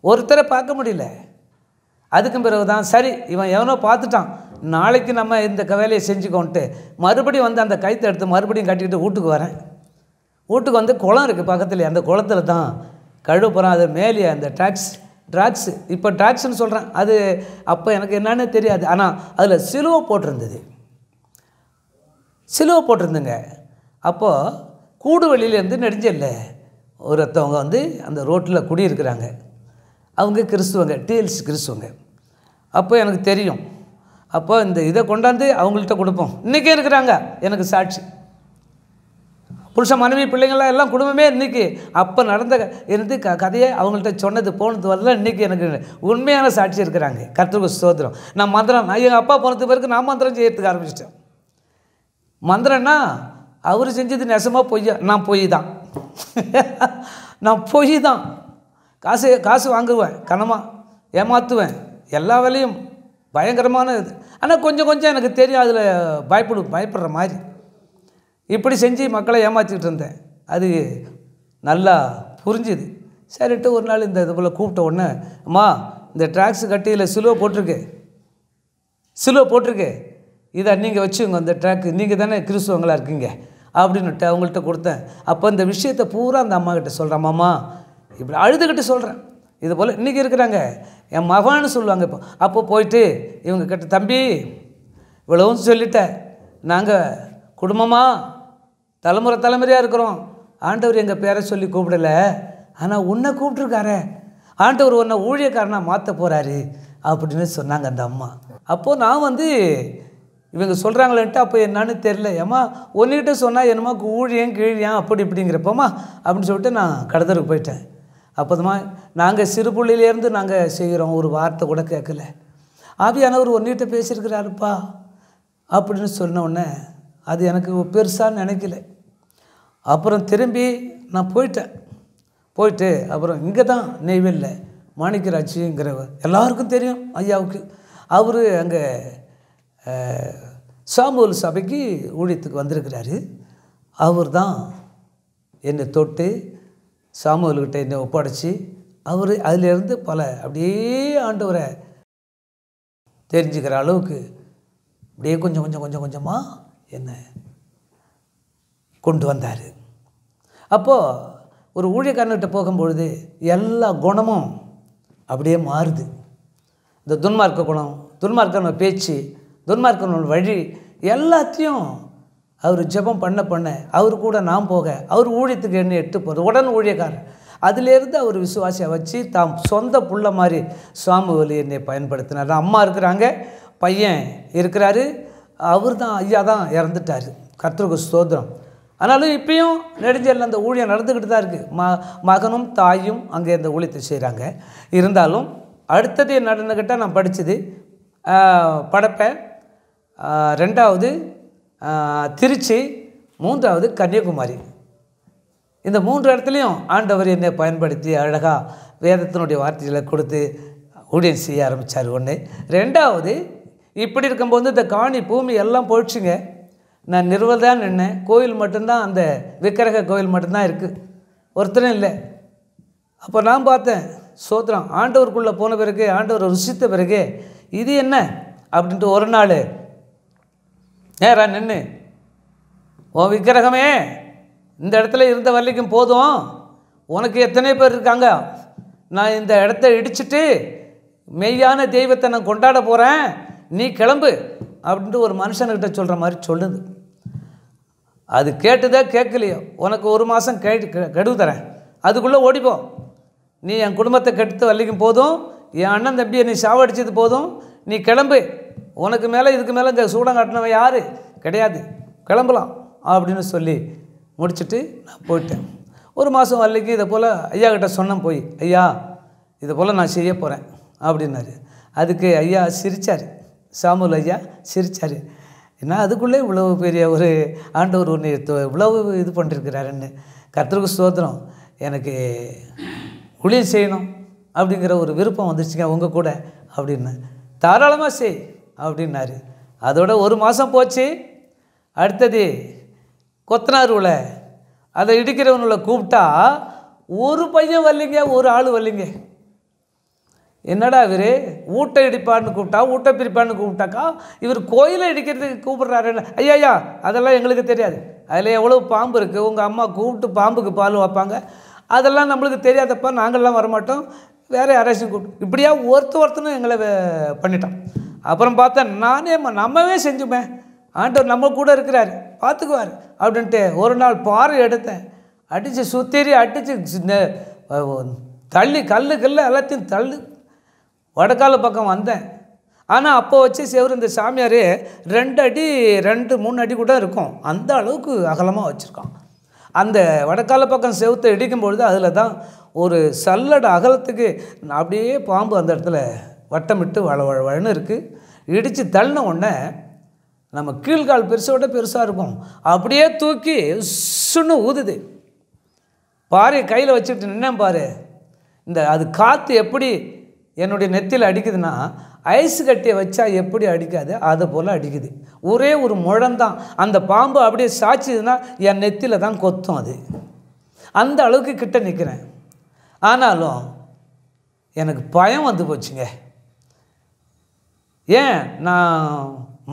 ஒருத்தரை பார்க்க முடியல. அதுக்கும் பிறகு தான் சரி இவன் எவனோ பார்த்துட்டான், நாளைக்கு நம்ம இந்த வேலையை செஞ்சுக்கோன்ட்டு மறுபடியும் வந்து அந்த கைத்தை எடுத்து மறுபடியும் கட்டிக்கிட்டு வீட்டுக்கு வரேன். வீட்டுக்கு வந்து குளம் இருக்குது பக்கத்தில், அந்த குளத்தில் தான் கழுவ போகிறான். அது மேலே அந்த ட்ராக்ஸு இப்போ ட்ராக்ஸ்ன்னு சொல்கிறேன், அது அப்போ எனக்கு என்னன்னு தெரியாது. ஆனால் அதில் சிலுவை போட்டிருந்துங்க. அப்போது கூடு வழியிலேருந்து நெடுஞ்சல்ல ஒருத்தவங்க வந்து அந்த ரோட்டில் குடியிருக்கிறாங்க. அவங்க கிறிஸ்துவங்க, டீல்ஸ் கிறிஸ்துவங்க. அப்போ எனக்கு தெரியும். அப்போ இந்த இதை கொண்டாந்து அவங்கள்ட்ட கொடுப்போம். இன்றைக்கே இருக்கிறாங்க எனக்கு சாட்சி. புருஷ மனைவி பிள்ளைங்கள்லாம் எல்லாம் குடும்பமே இன்றைக்கி அப்போ நடந்த இருந்து கதையை அவங்கள்ட்ட சொன்னது போனது வரலாம் இன்றைக்கி எனக்கு உண்மையான சாட்சி இருக்கிறாங்க. கர்த்தருக்கு ஸ்தோத்திரம். நான் எங்கள் அப்பா போனது பிறகு நான் மந்திரம் செய்யறதுக்கு ஆரம்பிச்சிட்டேன். மந்திரம்னா அவர் செஞ்சது நெசமாக பொய்யா, நான் பொய் தான். காசு வாங்குவேன், கனமாக ஏமாற்றுவேன், எல்லா வேலையும் பயங்கரமான இது. ஆனால் கொஞ்சம் எனக்கு தெரியும், அதில் பயப்படுற மாதிரி இப்படி செஞ்சு மக்களை ஏமாற்றிக்கிட்டு இருந்தேன். அது நல்லா புரிஞ்சுது. சரிட்டு ஒரு நாள் இந்த இது போல் கூப்பிட்ட உடனே, அம்மா இந்த ட்ராக்ஸு கட்டியில் சிலுவை போட்டிருக்கு, இதை நீங்கள் வச்சுங்க, அந்த ட்ராக்கு நீங்கள் தானே கிறிஸ்துவங்களாக இருக்கீங்க அப்படின்னுட்டு அவங்கள்ட்ட கொடுத்தேன். அப்போ இந்த விஷயத்தை பூரா அந்த அம்மாக்கிட்ட சொல்கிறேன். அம்மா இப்படி அழுதுகிட்டு சொல்கிறேன். இது போல் இன்றைக்கி இருக்கிறாங்க என் மகன்னு சொல்லுவாங்க. அப்போ போயிட்டு இவங்க கிட்ட, தம்பி இவ்வளவும் சொல்லிட்டேன், நாங்கள் குடும்பமாக தலைமுறையாக இருக்கிறோம், ஆண்டவர் எங்கள் பேரை சொல்லி கூப்பிடலை, ஆனால் உன்னை கூப்பிட்ருக்காரே, ஆண்டவர் உன்னை ஊழியக்காரனாக மாற்ற போகிறாரு அப்படின்னு சொன்னாங்க அந்த அம்மா. அப்போது நான் வந்து இவங்க சொல்கிறாங்களேன்ட்டு அப்போ என்னான்னு தெரில, ஏம்மா ஒன்றுகிட்ட சொன்னால் என்னம்மா ஊழியம் கீழியான் அப்படி இப்படிங்கிறப்பம்மா அப்படின்னு சொல்லிட்டு நான் கடத்தருக்கு போயிட்டேன். அப்போதுமா நாங்கள் சிறு பிள்ளையிலேருந்து நாங்கள் செய்கிறோம், ஒரு வார்த்தை கூட கேட்கல, ஆவியானவர் ஒன்றுகிட்ட பேசியிருக்கிறாருப்பா அப்படின்னு சொன்ன உடனே அது எனக்கு பெருசாக நினைக்கல. அப்புறம் திரும்பி நான் போயிட்டு அப்புறம் இங்கே தான் நெய்வேலியில் மாணிக்கராட்சிங்கிறவர் எல்லாருக்கும் தெரியும் ஐயாவுக்கு. அவர் அங்கே சாமுவேல் சபைக்கு ஊழியத்துக்கு வந்திருக்கிறாரு. அவர் தான் என்னை தொட்டு சாமுவேல்கிட்ட என்னை ஒப்படைச்சி அவர் அதிலேருந்து பல அப்படியே ஆண்டவரை தெரிஞ்சுக்கிற அளவுக்கு அப்படியே கொஞ்சமாக என்னை கொண்டு வந்தார். அப்போது ஒரு ஊழியக்காரன்கிட்ட போகும்பொழுது எல்லா குணமும் அப்படியே மாறுது. இந்த துன்மார்க்க குணம், துன்மார்க்கன பேச்சு, துன்மார்க்கனோட வழி எல்லாத்தையும் அவர் ஜெபம் பண்ண அவர் கூட நான் போக அவர் ஊழியத்துக்கு என்ன எட்டு போகிறது உடன் ஊழியக்காரர். அதிலேருந்து அவர் விசுவாசியை வச்சு தாம் சொந்த புள்ள மாதிரி சாமுவேல் என்னை பயன்படுத்தினார். அம்மா இருக்கிறாங்க, பையன் இருக்கிறாரு, அவர் தான் ஐயா தான் இறந்துட்டார். கர்த்தருக்கு ஸ்தோத்திரம். ஆனாலும் இப்பயும் நெடுஞ்சலில் அந்த ஊழியம் நடந்துக்கிட்டு தான் இருக்குது. மகனும் தாயும் அங்கே இந்த ஊழியத்தை செய்கிறாங்க. இருந்தாலும் அடுத்தது என்னன்னு கேட்டால் நான் படித்தது படப்பை, 2வது திருச்சி, 3வது கன்னியாகுமரி. இந்த 3 இடத்துலையும் ஆண்டவர் என்னை பயன்படுத்தி அழகாக வேதத்தினுடைய வார்த்தைகளை கொடுத்து ஊழியம் செய்ய ஆரம்பித்தார். 1. 2வது இப்படி இருக்கும்போது இந்த காணி பூமி எல்லாம் போயிடுச்சுங்க. நான் நிறுவல் நின்னேன். கோயில் மட்டும்தான், அந்த விக்கிரக கோயில் மட்டும்தான் இருக்குது, ஒருத்தரும் இல்லை. அப்போ நான் பார்த்தேன், சோத்திரம், ஆண்டவருக்குள்ளே போன பிறகு, ஆண்டவர் ருசித்த பிறகு இது என்ன அப்படின்ட்டு ஒரு நாள் நேராக நின்று, உன் விக்கிரகமே இந்த இடத்துல இருந்த வரைக்கும் போதும், உனக்கு எத்தனை பேர் இருக்காங்க, நான் இந்த இடத்த இடிச்சிட்டு மெய்யான தெய்வத்தை நான் கொண்டாட போகிறேன், நீ கிளம்பு அப்படின்ட்டு ஒரு மனுஷன்கிட்ட சொல்கிற மாதிரி சொல்லுது. அது கேட்டுதா கேட்கலையோ, உனக்கு 1 மாதம் கெடுவு தரேன், அதுக்குள்ளே ஓடிப்போ, நீ என் குடும்பத்தை கெடுத்து வரைக்கும் போதும், என் அண்ணன் தம்பியை நீ சாவடிச்சது போதும், நீ கிளம்பு, உனக்கு மேலே இதுக்கு மேலே இந்த சூடம் காட்டினவன் யார் கிடையாது, கிளம்பலாம் அப்படின்னு சொல்லி முடிச்சுட்டு நான் போயிட்டேன். 1 மாதம் வரைக்கும் இதை போல் ஐயா கிட்ட சொன்னேன், போய் ஐயா இதை போல் நான் செய்ய போகிறேன் அப்படின்னாரு. அதுக்கு ஐயா சிரித்தார், சாமுல் ஐயா சிரித்தார். ஏன்னா அதுக்குள்ளே இவ்வளவு பெரிய ஒரு ஆண்டவர் ஒன்று இவ்வளவு இது பண்ணிருக்கிறாருன்னு. கர்த்தருக்கு ஸ்தோத்திரம். எனக்கு ஊழியம் செய்யணும் அப்படிங்கிற ஒரு விருப்பம் வந்துச்சுங்க உங்கள் கூட அப்படின்னு. தாராளமாக செய் அப்படின்னாரு. அதோட 1 மாதம் போச்சு. அடுத்தது கொத்தனாருவில் அதை இடிக்கிறவனுள்ள கூப்பிட்டா ஒரு பையன் வரலிங்க, ஒரு ஆள் வரலிங்க. என்னடா இவர் ஊட்ட இடிப்பான்னு கூப்பிட்டா, ஊட்ட பிரிப்பான்னு கூப்பிட்டாக்கா, இவர் கோயிலை இடிக்கிறதுக்கு கூப்பிட்றாரு. ஐயா அதெல்லாம் எங்களுக்கு தெரியாது, அதில் எவ்வளோ பாம்பு இருக்குது, உங்கள் அம்மா கூப்பிட்டு பாம்புக்கு பால் வைப்பாங்க, அதெல்லாம் நம்மளுக்கு தெரியாதப்பா, நாங்கள்லாம் வரமாட்டோம், வேறு யாராச்சும் கூப்பிட்டு, இப்படியா ஒருத்தனும் எங்களை பண்ணிட்டான். அப்புறம் பார்த்தா நம்மவே செஞ்சுமே, ஆண்டவர் நம்ம கூட இருக்கிறார், பார்த்துக்குவார் அப்படின்ட்டு ஒரு நாள் பாறை எடுத்தேன், அடித்து சுத்தேறி அடித்து தள்ளி கல் எல்லாத்தையும் தள்ளு வடக்கால பக்கம் வந்தேன். ஆனால் அப்போ வச்சு செவரு இந்த சாமியார் 2 அடி 2-3 அடி கூட இருக்கும், அந்த அளவுக்கு அகலமாக வச்சுருக்கான். அந்த வடக்கால பக்கம் செவுத்தை இடிக்கும்பொழுது அதில் தான் ஒரு சல்லடை அகலத்துக்கு அப்படியே பாம்பு அந்த இடத்துல வட்டமிட்டு வழன்னு இருக்குது. இடித்து தள்ளின உடனே நம்ம கீழ்கால் பெருசோட பெருசாக இருக்கும், அப்படியே தூக்கி சுன்னு ஊதுது. பாரு கையில் வச்சுக்கிட்டு நின்னேன் பாரு, இந்த அது காற்று எப்படி என்னுடைய நெத்தியில் அடிக்குதுன்னா, ஐஸ் கட்டியை வச்சா எப்படி அடிக்காது அதை போல் அடிக்குது. ஒரே ஒரு முழந்தான், அந்த பாம்பு அப்படியே சாய்ச்சிதுன்னா என் நெத்தியில் தான் கொத்தும். அது அந்த அளவுக்கு கிட்ட நிற்கிறேன். ஆனாலும் எனக்கு பயம் வந்து போச்சுங்க. ஏன், நான்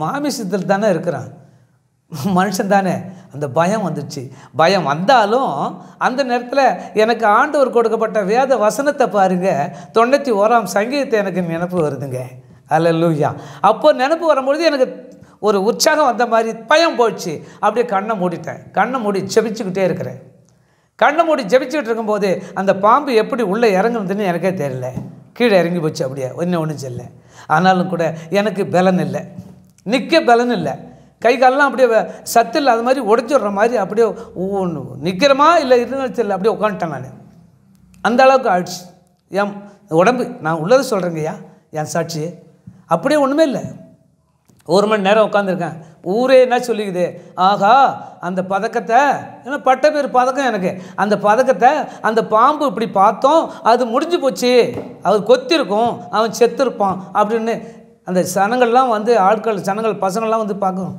மாமிசத்தில் தானே இருக்கிறேன், மனுஷன் தானே, அந்த பயம் வந்துடுச்சு. பயம் வந்தாலும் அந்த நேரத்தில் எனக்கு ஆண்டவர் கொடுக்கப்பட்ட வேத வசனத்தை பாருங்கள், 91ஆம் சங்கீதத்தை எனக்கு நினைப்பு வருதுங்க. அல்லேலூயா. அப்போ நினைப்பு வரும்பொழுது எனக்கு ஒரு உற்சாகம் வந்த மாதிரி பயம் போயிடுச்சு. அப்படியே கண்ணை மூடிட்டேன், கண்ணை மூடி ஜெபிச்சுக்கிட்டே இருக்கிறேன். கண்ணை மூடி ஜெபிச்சுக்கிட்டு இருக்கும்போது அந்த பாம்பு எப்படி உள்ளே இறங்குனதுன்னு எனக்கே தெரியல, கீழே இறங்கி போச்சு. அப்படியே ஒன்றும் செல்ல. ஆனாலும் கூட எனக்கு பலன் இல்லை, நிற்க பலன் இல்லை, கை காலெலாம் அப்படியே சத்து இல்லை, அது மாதிரி உடச்சிடுற மாதிரி அப்படியே நிற்கிறமா இல்லை இருந்தாலும் தெரியல, அப்படியே உட்காந்துட்டேன் நான். அந்த அளவுக்கு ஆயிடுச்சு என் உடம்பு. நான் உள்ளதை சொல்கிறேங்கய்யா, என் சாட்சி. அப்படியே ஒன்றுமே இல்லை. 1 மணி நேரம் உட்காந்துருக்கேன். ஊரே என்ன சொல்லிக்குது, ஆகா அந்த பதக்கத்தை, ஏன்னா பட்ட பேர் பதக்கம் எனக்கு, அந்த பதக்கத்தை அந்த பாம்பு இப்படி பார்த்தோம், அது முடிஞ்சு போச்சு, அவர் கொத்திருக்கும், அவன் செத்துருப்பான் அப்படின்னு அந்த சனங்கள்லாம் வந்து ஆட்கள் சனங்கள் பசங்கள்லாம் வந்து பார்க்கணும்.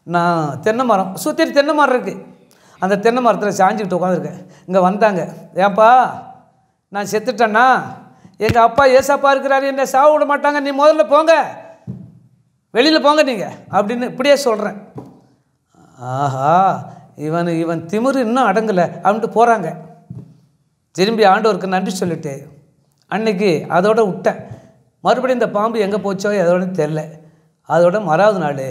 நான் தென்னை மரம் சுற்றி தென்னை மரம் இருக்குது, அந்த தென்னை மரத்தில் சாஞ்சிக்கிட்டு உட்காந்துருக்கேன். இங்கே வந்தாங்க, ஏன்பா நான் செத்துட்டேன்னா, எங்கள் அப்பா ஏசப்பா இருக்கிறாரு, என்னை சாவ விட மாட்டாங்க, நீ முதல்ல போங்க, வெளியில் போங்க நீங்கள் அப்படின்னு இப்படியே சொல்கிறேன். ஆஹா இவன் திமிரு இன்னும் அடங்கலை அப்படின்ட்டு போகிறாங்க. திரும்பி ஆண்டவருக்கு நன்றி சொல்லிட்டு அன்னைக்கு அதோட விட்டேன். மறுபடியும் இந்த பாம்பு எங்கே போச்சோ அதோட தெரில. அதோட மறாவது நாள்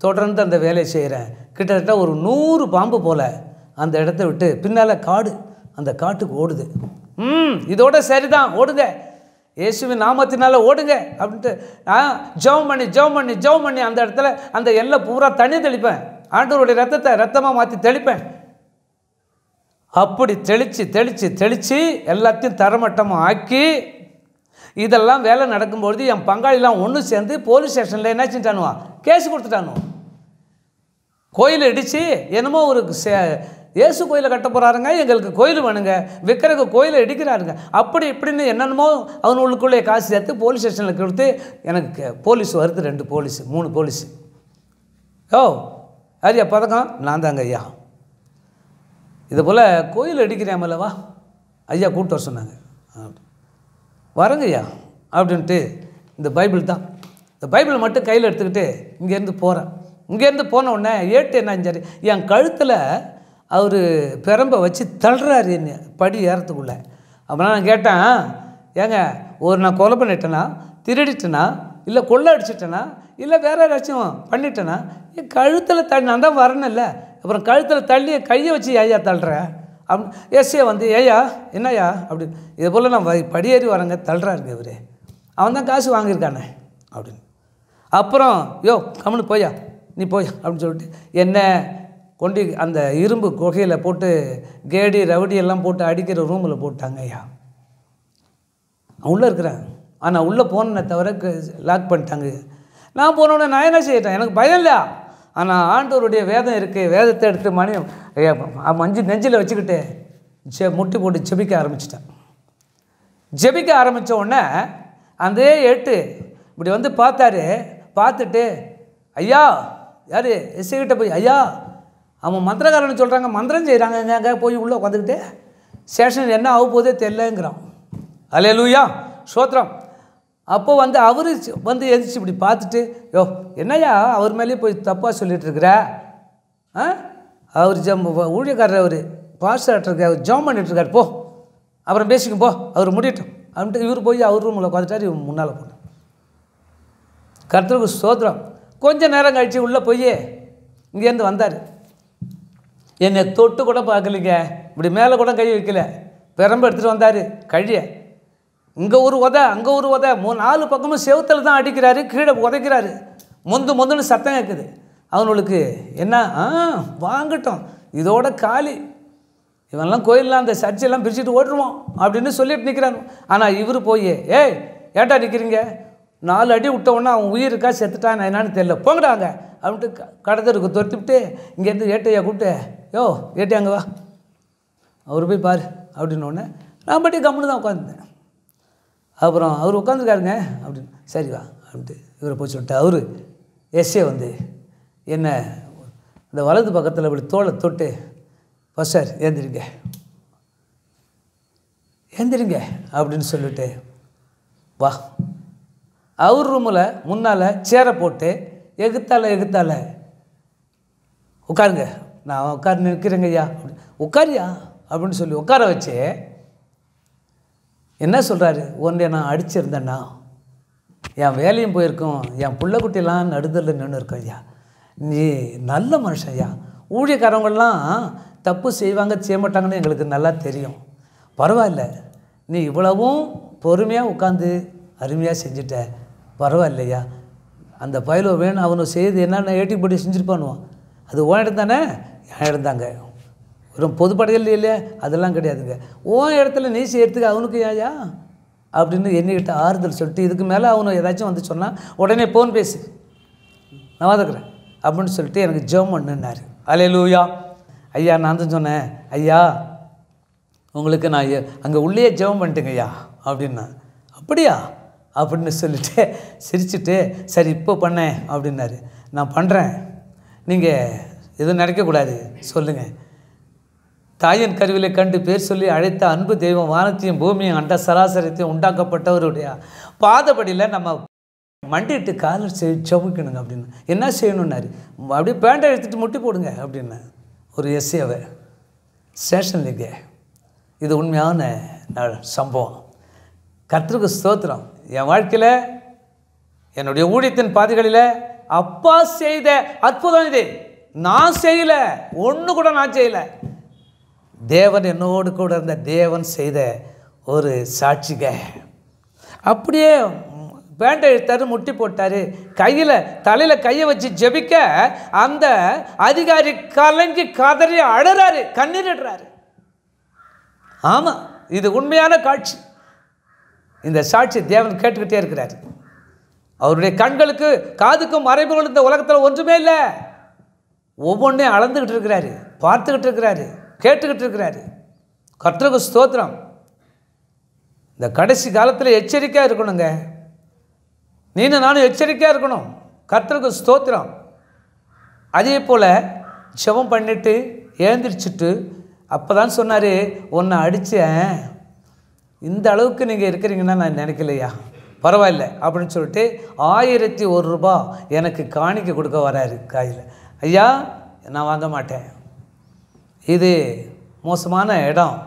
தொடர்ந்து அந்த வேலையை செய்கிறேன். கிட்டத்தட்ட ஒரு 100 பாம்பு போல் அந்த இடத்த விட்டு பின்னால் காடு, அந்த காட்டுக்கு ஓடுது. இதோட சரிதான், ஓடுங்க, இயேசுவின் நாமத்தினால ஓடுங்க அப்படின்ட்டு ஜெபம் பண்ணி அந்த இடத்துல அந்த எல்லை பூரா தண்ணி தெளிப்பேன், ஆண்டவருடைய ரத்தத்தை ரத்தமாக மாற்றி தெளிப்பேன். அப்படி தெளித்து எல்லாத்தையும் தரமட்டமாக ஆக்கி இதெல்லாம் வேலை நடக்கும்பொழுது என் பங்காளிலாம் ஒன்று சேர்ந்து போலீஸ் ஸ்டேஷனில் என்ன செஞ்சானுவா, கேஸ் கொடுத்துட்டானுவோம். கோயில் இடித்து என்னமோ ஒரு இயேசு கோயிலை கட்ட போகிறாருங்க, எங்களுக்கு கோயில் வேணுங்க, விற்கிறக்கு கோயிலை இடிக்கிறாருங்க, அப்படி இப்படின்னு என்னென்னமோ அவனுக்குள்ளே காசு சேர்த்து போலீஸ் ஸ்டேஷனில் கொடுத்து எனக்கு போலீஸ் வருது, 2 போலீஸ் 3 போலீஸ். ஓ ஐயா பதக்கம், நான் தாங்க ஐயா, இது போல் கோயில் அடிக்கிறேன் ஐயா கூப்பிட்டு வர சொன்னாங்க. வரங்க ஐயா அப்படின்ட்டு இந்த பைபிள் தான், இந்த பைபிள் மட்டும் கையில் எடுத்துக்கிட்டு இங்கேருந்து போகிறேன். இங்கேருந்து போன உடனே ஏட்டு என்னாச்சாரு, என் கழுத்தில் அவர் பெரம்பை வச்சு தள்ளுறாரு என்ன படி ஏறத்துக்குள்ளே. அப்படின்னா நான் கேட்டேன், ஏங்க நான் கொலை பண்ணிட்டேனா, திருடிட்டேனா, இல்லை கொள்ளை அடிச்சிட்டேனா, இல்லை வேறு ஏதாச்சும் பண்ணிட்டேனா, என் கழுத்தில் தள்ளி நான் தான் வரணும்ல, அப்புறம் கழுத்தில் தள்ளி கையை வச்சு ஐயா தள்ளுறேன் எஸ்ஏ வந்து ஏயா என்னையா அப்படின்னு, இது போல் நான் படியேறி வரேங்க, தள்ளுறாருங்க இவர், அவன் தான் காசு வாங்கியிருக்கானே அப்படின்னு. அப்புறம் யோ கம்முன்னு போயா நீ போய் அப்படின்னு சொல்லிட்டு என்ன கொண்டு அந்த இரும்பு குகையில் போட்டு கேடி ரவுடி எல்லாம் போட்டு அடிக்கிற ரூமில் போட்டாங்க ஐயா. உள்ளே இருக்கிறேன், ஆனால் உள்ளே போனேன்னே தவிர லாக் பண்ணிட்டாங்க. நான் போனோடனே நான் என்ன செய்யிட்டேன், எனக்கு பயம் இல்லை, ஆனால் ஆண்டவருடைய வேதம் இருக்குது, வேதத்தை எடுத்து மஞ்சு நெஞ்சில் வச்சுக்கிட்டு முட்டி போட்டு ஜெபிக்க ஆரம்பிச்சிட்டேன். ஜெபிக்க ஆரம்பித்த உடனே அந்த ஏட்டு இப்படி வந்து பார்த்தாரு. பார்த்துட்டு ஐயா யார் எஸ்ஐகிட்ட போய், ஐயா அவன் மந்திரக்காரன்னு சொல்கிறாங்க, மந்திரம் செய்கிறாங்க, போய் உள்ளே உட்காந்துக்கிட்டு ஸ்டேஷன் என்ன ஆக போதே தெரியலங்கிறான். அல்லேலூயா ஸ்தோத்திரம். அப்போ வந்து அவர் வந்து எதிர்த்து இப்படி பார்த்துட்டு, யோ என்னையா அவர் மேலேயே போய் தப்பாக சொல்லிகிட்ருக்குற, அவர் ஊழியக்காரர் அவர் பாஸ்டர் இருக்கார், அவர் ஜாம் பண்ணிகிட்ருக்கார், போ அப்புறம் பேசிக்கும் போ, அவர் முடியட்டும் அப்படின்ட்டு இவர் போய் அவர் ரூமில் உட்காந்துட்டார். இவன் முன்னால் போன கர்த்தருக்கு ஸ்தோத்திரம். கொஞ்சம் நேரம் கழித்து உள்ளே போய் இங்கேருந்து வந்தார். என்னை தொட்டு கூட பார்க்கலிங்க, இப்படி மேலே கூட கை வைக்கல, பெரம்பு எடுத்துகிட்டு வந்தார் கழிய. இங்கே ஒரு உதை அங்கே ஒரு உதை, 4 பக்கமும் செவுத்தில் தான் அடிக்கிறாரு, கீழே உதைக்கிறாரு, முந்துன்னு சத்தம் கேட்குது. அவனுக்கு என்ன வாங்கட்டும் இதோட காலி, இவன்லாம் கோயிலெலாம் அந்த சர்ச்செல்லாம் பிரிச்சுட்டு ஓட்டுருவான் அப்படின்னு சொல்லிட்டு நிற்கிறான். ஆனால் இவர் போய் ஏய் ஏட்டா நிற்கிறீங்க, 4 அடி விட்டவுடனே அவன் உயிர் இருக்கா செத்துட்டான் என்னான்னு தெரியல, போங்கடாங்க அப்படின்ட்டு கடத்தருக்கு தொட்டுவிட்டு இங்கேருந்து ஏட்டையா கூப்பிட்டு, யோ ஏட்டையாங்க வா அவர் போய் பாரு அப்படின்னோடனே நான் பட்டி கம்முன்னு தான் உட்காந்துருந்தேன். அப்புறம் அவர் உட்காந்துருக்காருங்க அப்படின்னு, சரி வா அப்படின்ட்டு இவரை போய் சொல்லிட்டு அவர் எஸ்ஏ வந்து என்ன இந்த வலது பக்கத்தில் இப்படி தோலை தொட்டு, சார் ஏந்திரிங்க அப்படின்னு சொல்லிட்டு வா அவர் ரூமில் முன்னால் சேரை போட்டு எகுத்தால உட்காருங்க, நான் உட்காரு நிற்கிறேங்க ஐயா உட்காரியா அப்படின்னு சொல்லி உட்கார வச்சு என்ன சொல்கிறாரு, ஒன்றை நான் அடிச்சிருந்தேன்னா என் வேலையும் போயிருக்கோம், என் பிள்ளைக்குட்டிலாம் நடுதலில் நின்று இருக்கோம் ஐயா, நீ நல்ல மனுஷன் ஐயா, ஊழியக்காரவங்கள்லாம் தப்பு செய்வாங்க செய்ய மாட்டாங்கன்னு எங்களுக்கு நல்லா தெரியும், பரவாயில்ல நீ இவ்வளவும் பொறுமையாக உட்காந்து அருமையாக செஞ்சுட்ட, பரவாயில்லையா, அந்த பயலோ வேணும் அவனை செய்து என்னென்ன ஏட்டிப்படி செஞ்சுருப்பானுவான், அது ஓன் இடம் தானே, என் இடம் தாங்க, ஒரு பொதுப்படையில் இல்லையா அதெல்லாம் கிடையாதுங்க, ஓன் இடத்துல நீ செய்யறதுக்கு அவனுக்கு ஏயா அப்படின்னு என்கிட்ட ஆறுதல் சொல்லிட்டு, இதுக்கு மேலே அவனை ஏதாச்சும் வந்து சொன்னால் உடனே ஃபோன் பேசு நான் வந்துக்கிறேன் அப்படின்னு சொல்லிட்டு எனக்கு ஜெபம் பண்ணுன்னாரு. அல்லேலூயா. ஐயா நான் தான் சொன்னேன், ஐயா உங்களுக்கு நான் அங்கே உள்ளே ஜெபம் பண்ணிட்டேங்க ஐயா அப்படின்னா, அப்படியா அப்படின்னு சொல்லிட்டு சிரிச்சுட்டு சரி இப்போ பண்ணேன் அப்படின்னாரு. நான் பண்ணுறேன், நீங்கள் எதுவும் நினைக்கக்கூடாது சொல்லுங்கள், தாயின் கருவிலை கண்டு பேர் சொல்லி அழைத்த அன்பு தெய்வம் வானத்தையும் பூமியும் அண்ட சராசரத்தையும் உண்டாக்கப்பட்டவருடைய பாதப்படியில் நம்ம மண்டிட்டு காலில் செவிக்கணுங்க அப்படின்னு. என்ன செய்யணுன்னாரு, அப்படியே பேண்டை எடுத்துகிட்டு முட்டி போடுங்க அப்படின்னு ஒரு எஸ்ஏவை ஸ்டேஷன்லிங்க. இது உண்மையான சம்பவம். கர்த்தருக்கு ஸ்தோத்திரம். என் வாழ்க்கையில் என்னுடைய ஊழியத்தின் பாதைகளில் அப்பா செய்த அற்புதம் இது. நான் செய்யலை, ஒன்று கூட நான் செய்யலை, தேவன் என்னோடு கூட இருந்த தேவன் செய்த ஒரு சாட்சிக. அப்படியே பேண்டை எடுத்தாரு, முட்டி போட்டார், கையில் தலையில் கையை வச்சு ஜெபிக்க அந்த அதிகாரி கலங்கி கதறி அழறாரு, கண்ணீரிடுறாரு. ஆமாம், இது உண்மையான காட்சி. இந்த சாட்சி தேவன் கேட்டுக்கிட்டே இருக்கிறார். அவருடைய கண்களுக்கு காதுக்கும் மறைபொருள் இந்த உலகத்தில் ஒன்றுமே இல்லை. ஒவ்வொன்றையும் அளந்துக்கிட்டு இருக்கிறாரு, பார்த்துக்கிட்டு இருக்கிறாரு, கேட்டுக்கிட்டு இருக்கிறாரு. கர்த்தருக்கு ஸ்தோத்திரம். இந்த கடைசி காலத்தில் எச்சரிக்கையாக இருக்கணுங்க. நீனும் நானும் எச்சரிக்கையாக இருக்கணும். கர்த்தருக்கு ஸ்தோத்திரம். அதே போல் ஜெபம் பண்ணிவிட்டு எழுந்திரிச்சிட்டு அப்போ தான் சொன்னார், உன்னை அடித்தேன், இந்த அளவுக்கு நீங்கள் இருக்கிறீங்கன்னா நான் நினைக்கலையா, பரவாயில்ல அப்படின்னு சொல்லிட்டு 1001 ரூபா எனக்கு காணிக்க கொடுக்க வராரு கையில். ஐயா நான் வாங்க மாட்டேன், இது மோசமான இடம்,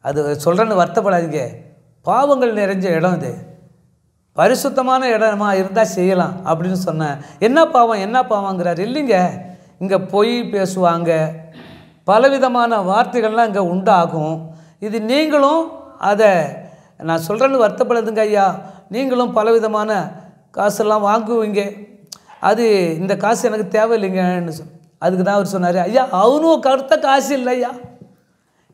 அது சொல்கிறேன்னு வருத்தப்படாதீங்க, பாவங்கள் நிறைஞ்ச இடம், இது பரிசுத்தமான இடமா இருந்தால் செய்யலாம் அப்படின்னு சொன்னேன். என்ன பாவம் என்ன பாவங்கிறார். இல்லைங்க, இங்கே பொய் பேசுவாங்க, பலவிதமான வார்த்தைகள்லாம் இங்கே உண்டாகும். இது நீங்களும் அதை நான் சொல்கிறேன்னு வருத்தப்படுதுங்க ஐயா, நீங்களும் பலவிதமான காசெல்லாம் வாங்குவீங்க, அது இந்த காசு எனக்கு தேவையில்லைங்கன்னு அதுக்கு தான் அவர் சொன்னார், ஐயா அவனும் கருத்த காசு இல்லை ஐயா,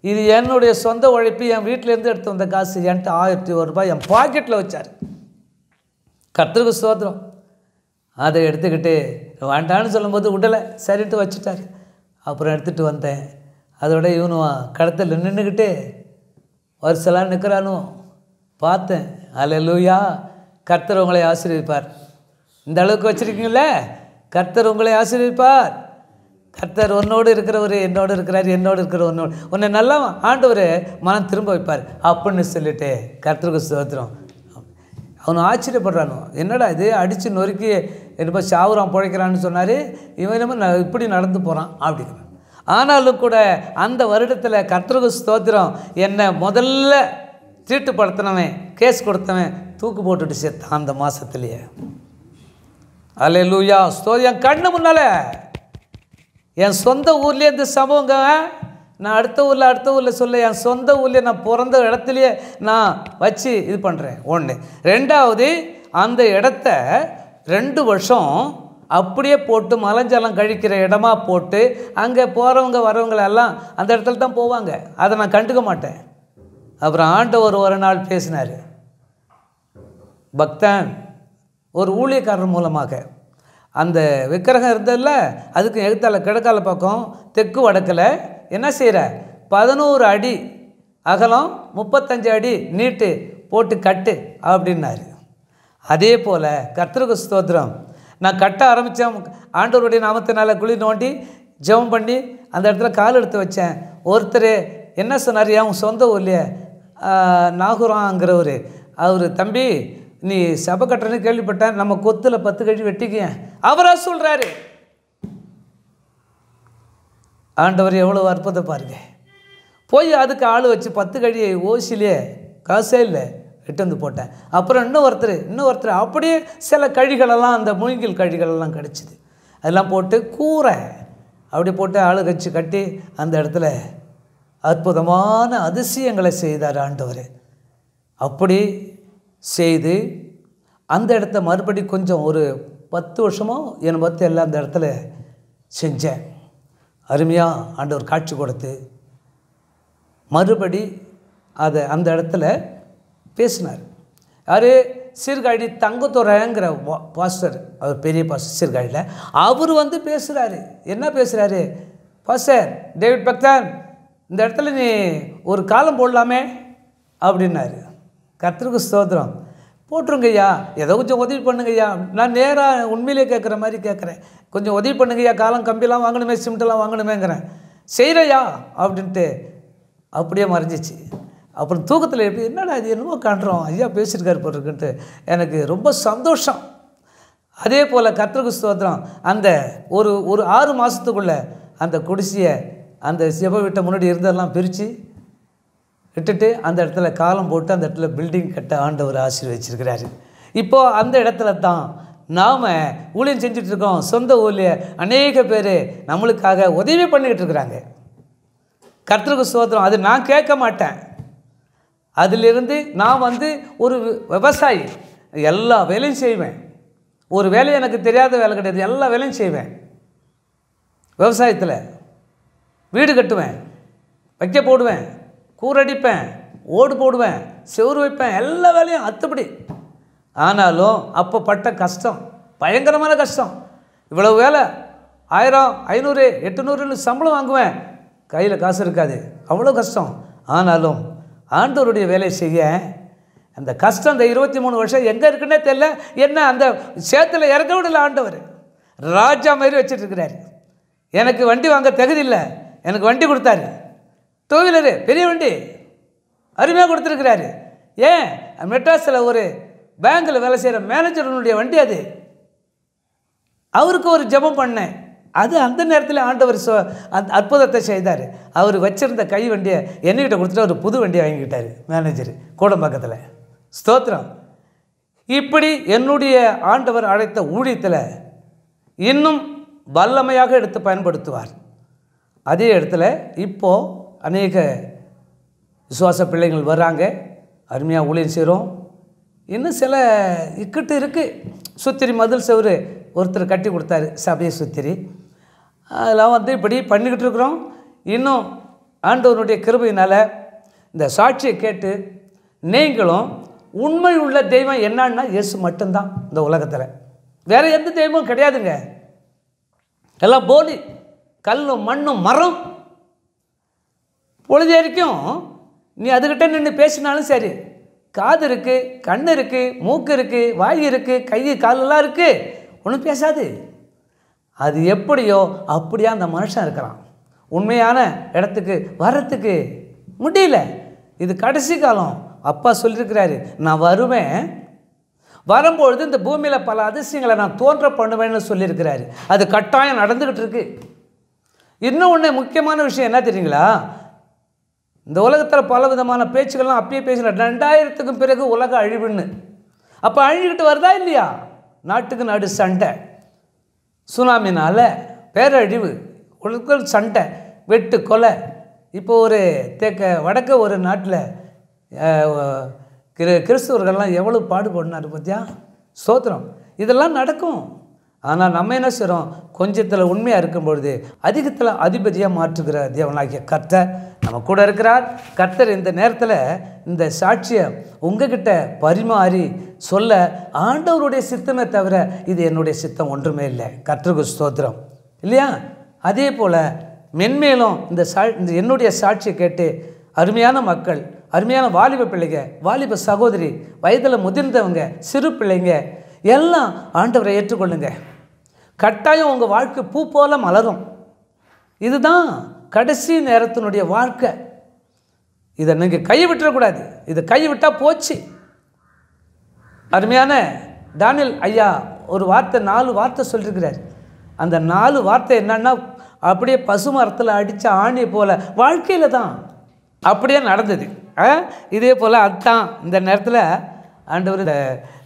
இது என்னுடைய சொந்த உழைப்பு, என் வீட்டிலேருந்து எடுத்து வந்த காசு, என்கிட்ட 1001 ரூபாய் என் பாக்கெட்டில் வச்சார். கர்த்தருக்கு ஸ்தோத்திரம். அதை எடுத்துக்கிட்டு வேண்டான்னு சொல்லும்போது விடலை, சரின்ட்டு வச்சுட்டார். அப்புறம் எடுத்துகிட்டு வந்தேன். அதோட இவனும் கடத்தில் நின்றுக்கிட்டு வருஷலாம் நிற்கிறானோ பார்த்தேன். அல்லேலூயா. கர்த்தர் உங்களை ஆசீர்வதிப்பார். இந்த அளவுக்கு வச்சுருக்கீங்களே, கர்த்தர் உங்களை ஆசீர்வதிப்பார். கர்த்தர் உன்னோடு இருக்கிறவர், என்னோடு இருக்கிறார், என்னோடு இருக்கிற உன்னை நல்லா ஆண்டவர் மனம் திரும்ப வைப்பார் அப்படின்னு சொல்லிட்டு கர்த்தருக்கு ஸ்தோத்திரம். அவனு ஆச்சரியப்படுறானோ, என்னடா இது அடித்து நொறுக்கி என்னப்போ சாவுறான் பிழைக்கிறான்னு சொன்னார், இவன் என்னமோ இப்படி நடந்து போகிறான் அப்படிங்கிறான். ஆனாலும் கூட அந்த வருடத்தில் கர்த்தருக்கு ஸ்தோத்திரம், என்னை முதல்ல தீட்டுப்படுத்தினவன், கேஸ் கொடுத்தவன் தூக்கு போட்டுட்டு சேர்த்தான் அந்த மாதத்துலேயே. அல்லேலூயா. என் கண்ணு முன்னால் என் சொந்த ஊர்லேயே இந்த சம்பவங்க, நான் அடுத்த ஊரில் சொல்ல, என் சொந்த ஊர்லேயே நான் பிறந்த இடத்துலையே நான் வச்சு இது பண்ணுறேன். ஒன்று. ரெண்டாவது, அந்த இடத்த 2 வருஷம் அப்படியே போட்டு மலஞ்சலம் கழிக்கிற இடமா போட்டு அங்கே போகிறவங்க வரவங்களெல்லாம் அந்த இடத்துல தான் போவாங்க, அதை நான் கண்டுக்க மாட்டேன். அப்புறம் ஆண்டவர் ஒரு நாள் பேசினார், பக்தன் ஒரு ஊழியக்காரர் மூலமாக. அந்த விக்கிரகம் இருந்ததில்ல, அதுக்கு எகுத்தால கிழக்கால பக்கம் தெற்கு வடக்கில் என்ன செய்கிற 11 அடி அகலம் 35 அடி நீட்டு போட்டு கட்டு அப்படின்னாரு. அதே போல் கர்த்தருக்கு ஸ்தோத்திரம், நான் கட்ட ஆரம்பித்தேன். ஆண்டவருடைய நாமத்தினால குழி நோண்டி ஜெபம் பண்ணி அந்த இடத்துல கால் எடுத்து வச்சேன். ஒருத்தர் என்ன சொன்னார், என் சொந்த ஊர்லையே நாகூராங்கிறவர், அவர் தம்பி நீ சபை கட்டுறன்னு கேள்விப்பட்டேன், நம்ம கொத்தில் 10 கழி வெட்டிக்க அவராக சொல்கிறாரு. ஆண்டவர் எவ்வளோ அற்புதம் பாருங்க. போய் அதுக்கு ஆள் வச்சு 10 கழியை ஓசிலே காசே இல்லை எட்டு வந்து போட்டேன். அப்புறம் இன்னொருத்தர் அப்படியே சில கழிகளெல்லாம் அந்த மூங்கில் கழிகளெல்லாம் கிடச்சிது, அதெல்லாம் போட்டு கூரை அப்படி போட்டு ஆளு கட்சி கட்டி அந்த இடத்துல அற்புதமான அதிசயங்களை செய்தார் ஆண்டவர். அப்படி செய்து அந்த இடத்த மறுபடி கொஞ்சம் ஒரு 10 வருஷமோ என்னை பற்றி எல்லாம் அந்த இடத்துல செஞ்சேன். அருமையாக ஆண்டவர் காட்சி கொடுத்து மறுபடி அதை அந்த இடத்துல பேசினார். யார்? சீர்காழி தங்கத்துறைங்கிற பாஸ்டர், அவர் பெரிய பாஸ்டர் சீர்காழியில். அவர் வந்து பேசுகிறாரு. என்ன பேசுகிறாரு? பாஸ்டர் டேவிட் பக்தன், இந்த இடத்துல நீ ஒரு காலம் போடலாமே அப்படின்னாரு. கர்த்தருக்கு ஸ்தோத்திரம். போட்டுருங்கய்யா, ஏதோ கொஞ்சம் உதவி பண்ணுங்கய்யா. நான் நேராக உண்மையிலே கேட்குற மாதிரி கேட்குறேன், கொஞ்சம் உதவி பண்ணுங்கய்யா, காலம் கம்பிலாம் வாங்கணுமே, சிமெண்ட்டெல்லாம் வாங்கணுமேங்கிறேன். செய்கிறையா அப்படின்ட்டு அப்படியே மறைஞ்சிச்சு. அப்புறம் தூக்கத்தில் எப்படி என்னடா இது என்னமோ காண்றோம், ஐயா பேசியிருக்காரு போட்டிருக்குன்ட்டு எனக்கு ரொம்ப சந்தோஷம். அதே போல் கர்த்தருக்கு ஸ்தோத்திரம், அந்த ஒரு 6 மாதத்துக்குள்ளே அந்த குடிசையை அந்த செப வீட்டை முன்னாடி இருந்ததெல்லாம் பிரித்து விட்டுட்டு அந்த இடத்துல காலம் போட்டு அந்த இடத்துல பில்டிங் கட்ட ஆண்டவர் ஆசீர்வதிச்சிருக்கிறாரு. இப்போது அந்த இடத்துல தான் நாம் ஊழியம் செஞ்சிட்ருக்கோம். சொந்த ஊர்லேயே அநேக பேர் நம்மளுக்காக உதவி பண்ணிக்கிட்டு இருக்கிறாங்க. கர்த்தருக்கு ஸ்தோத்திரம். அது நான் கேட்க மாட்டேன். அதிலிருந்து நான் வந்து ஒரு விவசாயி, எல்லா வேலையும் செய்வேன். ஒரு வேலை எனக்கு தெரியாத வேலை கிடையாது, எல்லா வேலையும் செய்வேன். விவசாயத்தில் வீடு கட்டுவேன், வைக்க போடுவேன், கூரடிப்பேன், ஓடு போடுவேன், செவுரு வைப்பேன், எல்லா வேலையும் அத்துப்படி. ஆனாலும் அப்போ பட்ட கஷ்டம் பயங்கரமான கஷ்டம். இவ்வளவு வேலை 1000, 500, 800 சம்பளம் வாங்குவேன், கையில் காசு இருக்காது, அவ்வளோ கஷ்டம். ஆனாலும் ஆண்டவருடைய வேலை செய்ய அந்த கஷ்டம் இந்த 23 வருஷம் எங்கே இருக்குன்னே தெரியல. என்ன அந்த சேத்துல இறக்க விடல ஆண்டவர், ராஜா மாதிரி வச்சுட்ருக்கிறார். எனக்கு வண்டி வாங்க தகுதி இல்லை, எனக்கு வண்டி கொடுத்தாரு, 2 வீலரு பெரிய வண்டி அருமையாக கொடுத்துருக்கிறாரு. ஏன் மெட்ராஸில் ஒரு பேங்கில் வேலை செய்கிற மேனேஜருடைய வண்டி அது. அவருக்கு ஒரு ஜெபம் பண்ணேன், அது அந்த நேரத்தில் ஆண்டவர் அந்த அற்புதத்தை செய்தார். அவர் வச்சிருந்த கை வண்டியை என்கிட்ட கொடுத்துட்டு ஒரு புது வண்டியை வாங்கிக்கிட்டார் மேனேஜர் கோடம்பாக்கத்தில். ஸ்தோத்திரம். இப்படி என்னுடைய ஆண்டவர் அழைத்த ஊழியத்தில் இன்னும் வல்லமையாக எடுத்து பயன்படுத்துவார். அதே இடத்துல இப்போது அநேக விசுவாச பிள்ளைகள் வர்றாங்க, அருமையாக ஊழியம் செய்கிறோம். இன்னும் சில இக்கட்டு இருக்குது. சுத்திரி மதில் செவரு ஒருத்தர் கட்டி கொடுத்தாரு, சபையை சுத்திரி. அதெல்லாம் இப்படி பண்ணிக்கிட்டு இருக்கிறோம். இன்னும் ஆண்டவனுடைய கிருபையினால் இந்த சாட்சியை கேட்டு நீங்களும் உண்மை உள்ள தெய்வம் என்னன்னா இயேசு மட்டும்தான் இந்த உலகத்தில், வேறு எந்த தெய்வமும் கிடையாதுங்க. எல்லாம் போலி, கல்லும் மண்ணும் மரம். பொழுது வரைக்கும் நீ அதுக்கிட்ட நின்று பேசினாலும் சரி, காது இருக்குது, கண் இருக்குது, மூக்கு இருக்குது, வாய் இருக்குது, கை காலெல்லாம் இருக்குது, ஒன்றும் பேசாது. அது எப்படியோ அப்படியா அந்த மனுஷன் இருக்கிறான். உண்மையான இடத்துக்கு வர்றதுக்கு முடியல. இது கடைசி காலம். அப்பா சொல்லியிருக்கிறாரு, நான் வருவேன், வரும்பொழுது இந்த பூமியில் பல அதிசயங்களை நான் தோன்ற பண்ணுவேன்னு சொல்லியிருக்கிறாரு. அது கட்டாயம் நடந்துக்கிட்டு இருக்கு. இன்னும் ஒன்று முக்கியமான விஷயம் என்ன தெரியுங்களா? இந்த உலகத்தில் பல விதமான பேச்சுக்கள்லாம் அப்பயே பேசின 2000க்கு பிறகு உலக அழிவுன்னு. அப்போ அழிஞ்சிக்கிட்டு வருதா இல்லையா? நாட்டுக்கு நாடு சண்டை, சுனாமினால் பேரழிவு, உலக சண்டை, வெட்டு கொலை. இப்போ ஒரு வடக்க ஒரு நாட்டில் கிறிஸ்தவர்கள்லாம் எவ்வளோ பாடுபடினார் பார்த்தியா? ஸ்தோத்திரம். இதெல்லாம் நடக்கும். ஆனால் நம்ம என்ன செய்கிறோம்? கொஞ்சத்தில் உண்மையாக இருக்கும்பொழுது அதிகத்தில் அதிபதியாக மாற்றுகிற தேவனாகிய கர்த்தர் நம்ம கூட இருக்கிறார். கர்த்தர் இந்த நேரத்தில் இந்த சாட்சியை உங்ககிட்ட பரிமாறி சொல்ல ஆண்டவருடைய சித்தமே தவிர இது என்னுடைய சித்தம் ஒன்றுமே இல்லை. கர்த்தருக்கு ஸ்தோத்திரம் இல்லையா? அதே போல் மென்மேலும் இந்த என்னுடைய சாட்சியை கேட்டு அருமையான மக்கள், அருமையான வாலிப பிள்ளைங்க, வாலிப சகோதரி, வயதில் முதிர்ந்தவங்க, சிறு பிள்ளைங்க எல்லாம் ஆண்டவரை ஏற்றுக்கொள்ளுங்க. கட்டாயம் உங்கள் வாழ்க்கை பூ போல மலரும். இதுதான் கடைசி நேரத்தினுடைய வாழ்க்கை. இதை நீங்கள் கைவிட்டுறக்கூடாது. இதை கைவிட்டால் போச்சு. அருமையான தானியேல் ஐயா ஒரு வார்த்தை, 4 வார்த்தை சொல்லியிருக்கிறார். அந்த 4 வார்த்தை என்னன்னா, அப்படியே பசுமரத்தில் அடித்த ஆணி போல் வாழ்க்கையில் தான் அப்படியே நடந்தது. இதே போல் அதுதான் இந்த நேரத்தில் ஆண்டவர் இந்த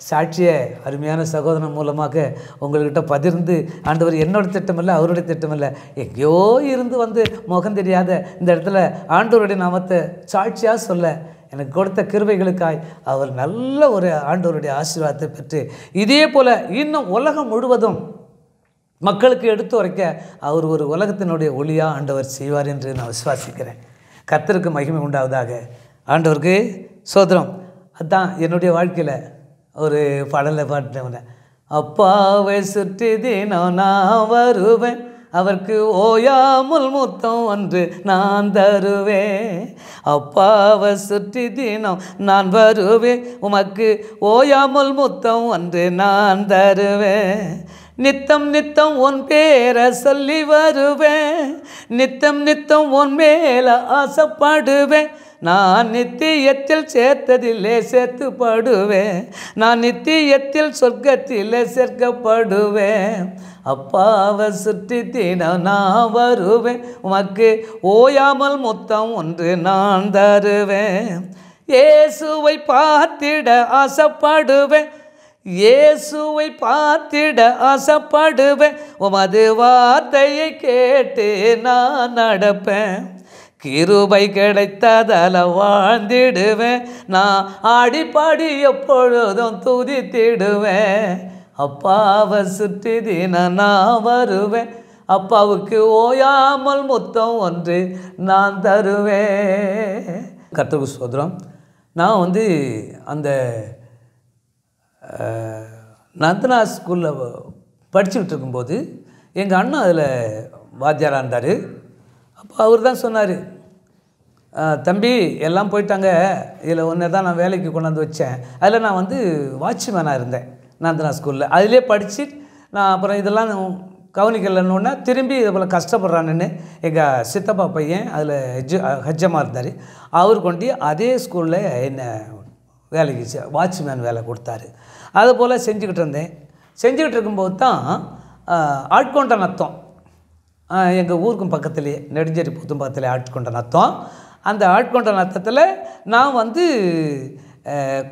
சாட்சியை அருமையான சகோதரன் மூலமாக உங்கள்கிட்ட பகிர்ந்து, ஆண்டவர் என்னோட திட்டமில்லை, அவருடைய திட்டமில்லை, எங்கேயோ இருந்து வந்து முகம் தெரியாத இந்த இடத்துல ஆண்டவருடைய நாமத்தை சாட்சியாக சொல்ல எனக்கு கொடுத்த கிருபைகளுக்காய் அவர் நல்ல ஒரு ஆண்டவருடைய ஆசீர்வாதத்தை பெற்று இதே போல் இன்னும் உலகம் முழுவதும் மக்களுக்கு எடுத்து உரைக்க அவர் ஒரு உலகத்தினுடைய ஒளியாக ஆண்டவர் செய்வார் என்று நான் விசுவாசிக்கிறேன். கர்த்தருக்கு மகிமை உண்டாவதாக. ஆண்டவருக்கு சோதரம். அதுதான் என்னுடைய வாழ்க்கையில் ஒரு பாடலை பாடினேன். அப்பாவை சுற்றி தினம் நான் வருவேன், அவருக்கு ஓயாமல் முத்தம் ஒன்று நான் தருவேன். அப்பாவை சுற்றி தினம் நான் வருவேன், உமக்கு ஓயாமல் முத்தம் ஒன்று நான் தருவேன். நித்தம் நித்தம் உன் பேரை சொல்லி வருவேன், நித்தம் நித்தம் உன் மேலே ஆசைப்படுவேன். நான் நித்தியத்தில் சேர்த்ததில்லே சேர்த்துப்படுவேன், நான் நித்தியத்தில் சொர்க்கத்திலே சேர்க்கப்படுவேன். அப்பாவை சுற்றி தினம் நான் வருவேன், உமக்கு ஓயாமல் முத்தம் ஒன்று நான் தருவேன். இயேசுவை பார்த்திட ஆசைப்படுவேன், இயேசுவை பார்த்திட ஆசைப்படுவேன். உமது வார்த்தையை கேட்டு நான் நடப்பேன், கிருபை கிடைத்ததால வாழ்ந்திடுவேன். நான் ஆடிப்பாடி எப்பொழுதும் துதித்திடுவேன். அப்பாவை சுற்றி தினம் நான் வருவேன், அப்பாவுக்கு ஓயாமல் முத்தம் ஒன்று நான் தருவேன். கர்த்தருக்கு ஸ்தோத்திரம். நான் வந்து அந்த நந்தனா ஸ்கூலில் படிச்சுக்கிட்டு இருக்கும்போது எங்கள் அண்ணன் அதில் வாத்தியாராக இருந்தார். அப்போ அவர் தான் சொன்னார், தம்பி எல்லாம் போயிட்டாங்க, இதில் ஒன்று தான் நான் வேலைக்கு கொண்டாந்து வச்சேன். அதில் நான் வந்து வாட்ச்மேனாக இருந்தேன் நந்தனா ஸ்கூலில். அதிலே படித்து நான் அப்புறம் இதெல்லாம் கவனிக்கலன்னொன்னே திரும்பி இதை போல் கஷ்டப்படுறானுன்னு எங்கள் சித்தப்பா பையன் அதில் ஹெச்எம்மாக இருந்தார். அவர் கொண்டு அதே ஸ்கூலில் என்னை வேலைக்கு வாட்ச்மேன் வேலை கொடுத்தாரு. அது போல் செஞ்சுக்கிட்டு இருந்தேன். செஞ்சுக்கிட்டு இருக்கும்போது தான் ஆட்கொண்ட நத்தம், எங்கள் ஊருக்கும் பக்கத்துலேயே நெடுஞ்சேரி புத்தும் பக்கத்துலேயே ஆட்கொண்ட நத்தம். அந்த ஆட்கொண்ட நத்தத்தில் நான் வந்து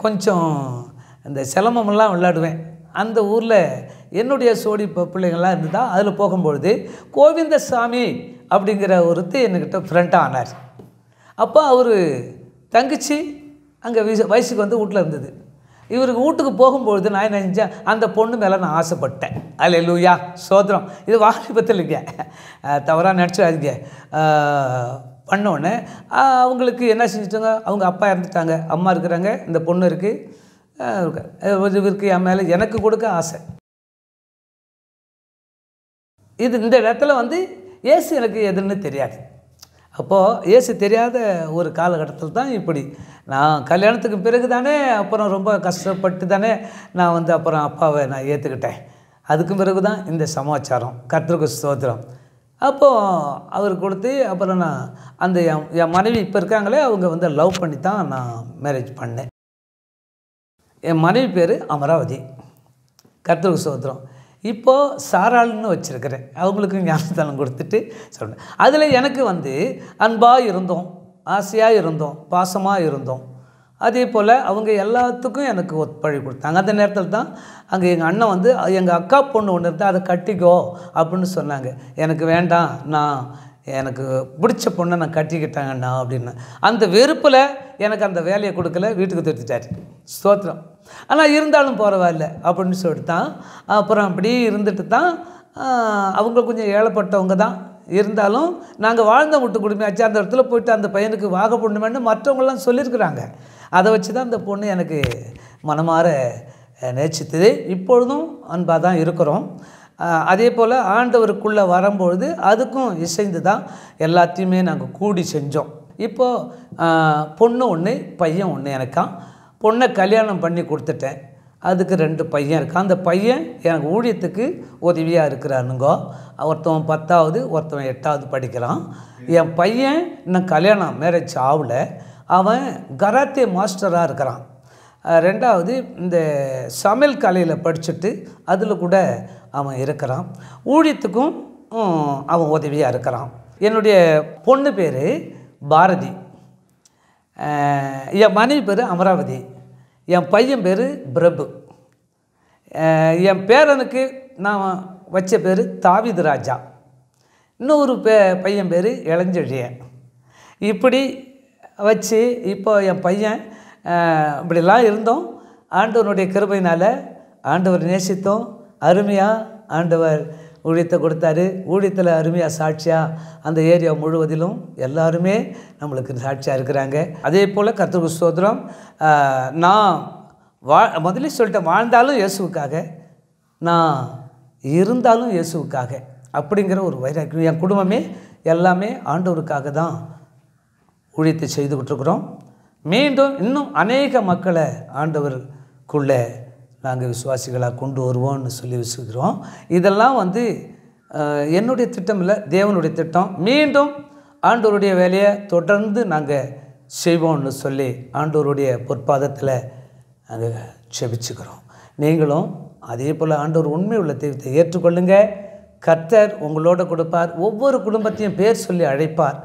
கொஞ்சம் இந்த சிலம்பமெல்லாம் விளையாடுவேன். அந்த ஊரில் என்னுடைய சோடி பிள்ளைங்கள்லாம் இருந்துதான். அதில் போகும்பொழுது கோவிந்தசாமி அப்படிங்கிற ஒருத்தர் என்கிட்ட ஃப்ரெண்டாக ஆனார். அப்போ அவர் தங்கச்சி அங்கே வயசுக்கு வந்து வீட்டில் இருந்தது. இவருக்கு வீட்டுக்கு போகும்பொழுது நான் என்ன செஞ்சேன், அந்த பொண்ணு மேலே நான் ஆசைப்பட்டேன். அல்லேலூயா, சோத்திரம். இது வாலிபத்தில் இல்லைங்க, தவறாக நினச்சாதீங்க. பண்ணோன்னே அவங்களுக்கு என்ன செஞ்சுட்டாங்க, அவங்க அப்பா இறந்துட்டாங்க, அம்மா இருக்கிறாங்க, இந்த பொண்ணு இருக்குது. இவருக்கு என் மேலே எனக்கு கொடுக்க ஆசை. இந்த இடத்துல வந்து ஏசு எனக்கு எதுன்னு தெரியாது. அப்போது ஏசு தெரியாத ஒரு காலகட்டத்தில் தான் இப்படி நான் கல்யாணத்துக்கு பிறகு தானே அப்புறம் ரொம்ப கஷ்டப்பட்டு தானே நான் வந்து அப்புறம் அப்பாவை நான் ஏற்றுக்கிட்டேன். அதுக்கு பிறகு தான் இந்த சமாச்சாரம். கர்த்தருக்கு ஸ்தோத்திரம். அப்போது அவர் கொடுத்து அப்புறம் நான் அந்த என் மனைவி இப்போ இருக்காங்களே, அவங்க வந்து லவ் பண்ணி தான் நான் மேரேஜ் பண்ணேன். என் மனைவி பேர் அமராவதி. கர்த்தருக்கு ஸ்தோத்திரம். இப்போது சாராள்னு வச்சுருக்கிறேன். அவங்களுக்கு ஞானஸ்தானம் கொடுத்துட்டு சொல்கிறேன். அதில் எனக்கு வந்து அன்பாக இருந்தோம், ஆசையாக இருந்தோம், பாசமாக இருந்தோம். அதே போல் அவங்க எல்லாத்துக்கும் எனக்கு ஒத்துழைப்பு கொடுத்தாங்க. அந்த நேரத்தில் தான் அங்கே எங்கள் அண்ணன் வந்து எங்கள் அக்கா பொண்ணு ஒன்று இருந்தால் அதை கட்டிக்கோ அப்படின்னு சொன்னாங்க. எனக்கு வேண்டாம், நான் எனக்கு பிடிச்ச பொண்ணை நான் கட்டிக்கிட்டாங்கண்ணா அப்படின்னு. அந்த வெறுப்பில் எனக்கு அந்த வேலையை கொடுக்கல, வீட்டுக்கு துரத்திட்டார். ஸ்தோத்திரம். ஆனால் இருந்தாலும் பரவாயில்ல அப்படின்னு சொல்லிட்டு தான் அப்புறம் அப்படி இருந்துட்டு தான் அவங்க கொஞ்சம் ஏழைப்பட்டவங்க தான் இருந்தாலும் நாங்கள் வாழ்ந்த விட்டு குடும்பமாச்சு. அந்த இடத்துல போய்ட்டு அந்த பையனுக்கு வாக பொண்ணுமேன்னு மற்றவங்களாம் சொல்லியிருக்கிறாங்க. அதை வச்சு தான் அந்த பொண்ணு எனக்கு மனமாற நேசித்தது. இப்பொழுதும் அன்பாக தான் இருக்கிறோம். அதே போல் ஆண்டவருக்குள்ளே வரும்பொழுது அதுக்கும் இசைந்து தான் எல்லாத்தையுமே நாங்கள் கூடி செஞ்சோம். இப்போது பொண்ணு ஒன்று பையன் ஒன்று எனக்கான். பொண்ணை கல்யாணம் பண்ணி கொடுத்துட்டேன். அதுக்கு 2 பையன் இருக்கான். அந்த பையன் எனக்கு ஊழியத்துக்கு உதவியாக இருக்கிறானுங்கோ. ஒருத்தவன் 10வது, ஒருத்தவன் 8வது படிக்கிறான். என் பையன் இன்னும் கல்யாணம் மேரேஜ் ஆகல. அவன் கராத்தே மாஸ்டராக இருக்கிறான். 2வது இந்த சமையல் கலையில் படிச்சுட்டு அதில் கூட அவன் இருக்கிறான். ஊழியத்துக்கும் அவன் உதவியாக இருக்கிறான். என்னுடைய பொண்ணு பேர் பாரதி, என் மனைவி பேர் அமராவதி, என் பையன் பேர் பிரபு. என் பேரனுக்கு நான் வச்ச பேர் தாவீது ராஜா. இன்னொரு பையன் பேர் இளஞ்செழியன். இப்படி வச்சு இப்போ என் பையன் இப்படிலாம் இருந்தோம். ஆண்டவனுடைய கிருபையினால் ஆண்டவர் நேசித்தோம். அருமையாக ஆண்டவர் ஊழியத்தை கொடுத்தாரு. ஊழியத்தில் அருமையாக சாட்சியாக அந்த ஏரியா முழுவதிலும் எல்லாருமே நம்மளுக்கு சாட்சியாக இருக்கிறாங்க. அதே போல் கர்த்தருக்கு ஸ்தோத்திரம். நான் முதல்ல சொல்லிட்டேன், வாழ்ந்தாலும் இயேசுவுக்காக, நான் இருந்தாலும் இயேசுவுக்காக அப்படிங்கிற ஒரு வைராக்கியம். என் குடும்பமே எல்லாமே ஆண்டவருக்காக தான் ஊழியத்தை செய்துக்கிட்டு இருக்கிறோம். மீண்டும் இன்னும் அநேக மக்களை ஆண்டவருக்குள்ளே நாங்கள் விசுவாசிகளாக கொண்டு வருவோம்னு சொல்லி விசுக்கிறோம். இதெல்லாம் வந்து என்னுடைய திட்டம் இல்லை, தேவனுடைய திட்டம். மீண்டும் ஆண்டவருடைய வேலையை தொடர்ந்து நாங்கள் செய்வோம்னு சொல்லி ஆண்டவருடைய பொற்பாதத்தில் நாங்கள் செபிச்சுக்கிறோம். நீங்களும் அதே போல் ஆண்டவர் உண்மை உள்ள தெய்வத்தை ஏற்றுக்கொள்ளுங்க. கர்த்தர் உங்களோட கொடுப்பார். ஒவ்வொரு குடும்பத்தையும் பேர் சொல்லி அழைப்பார்.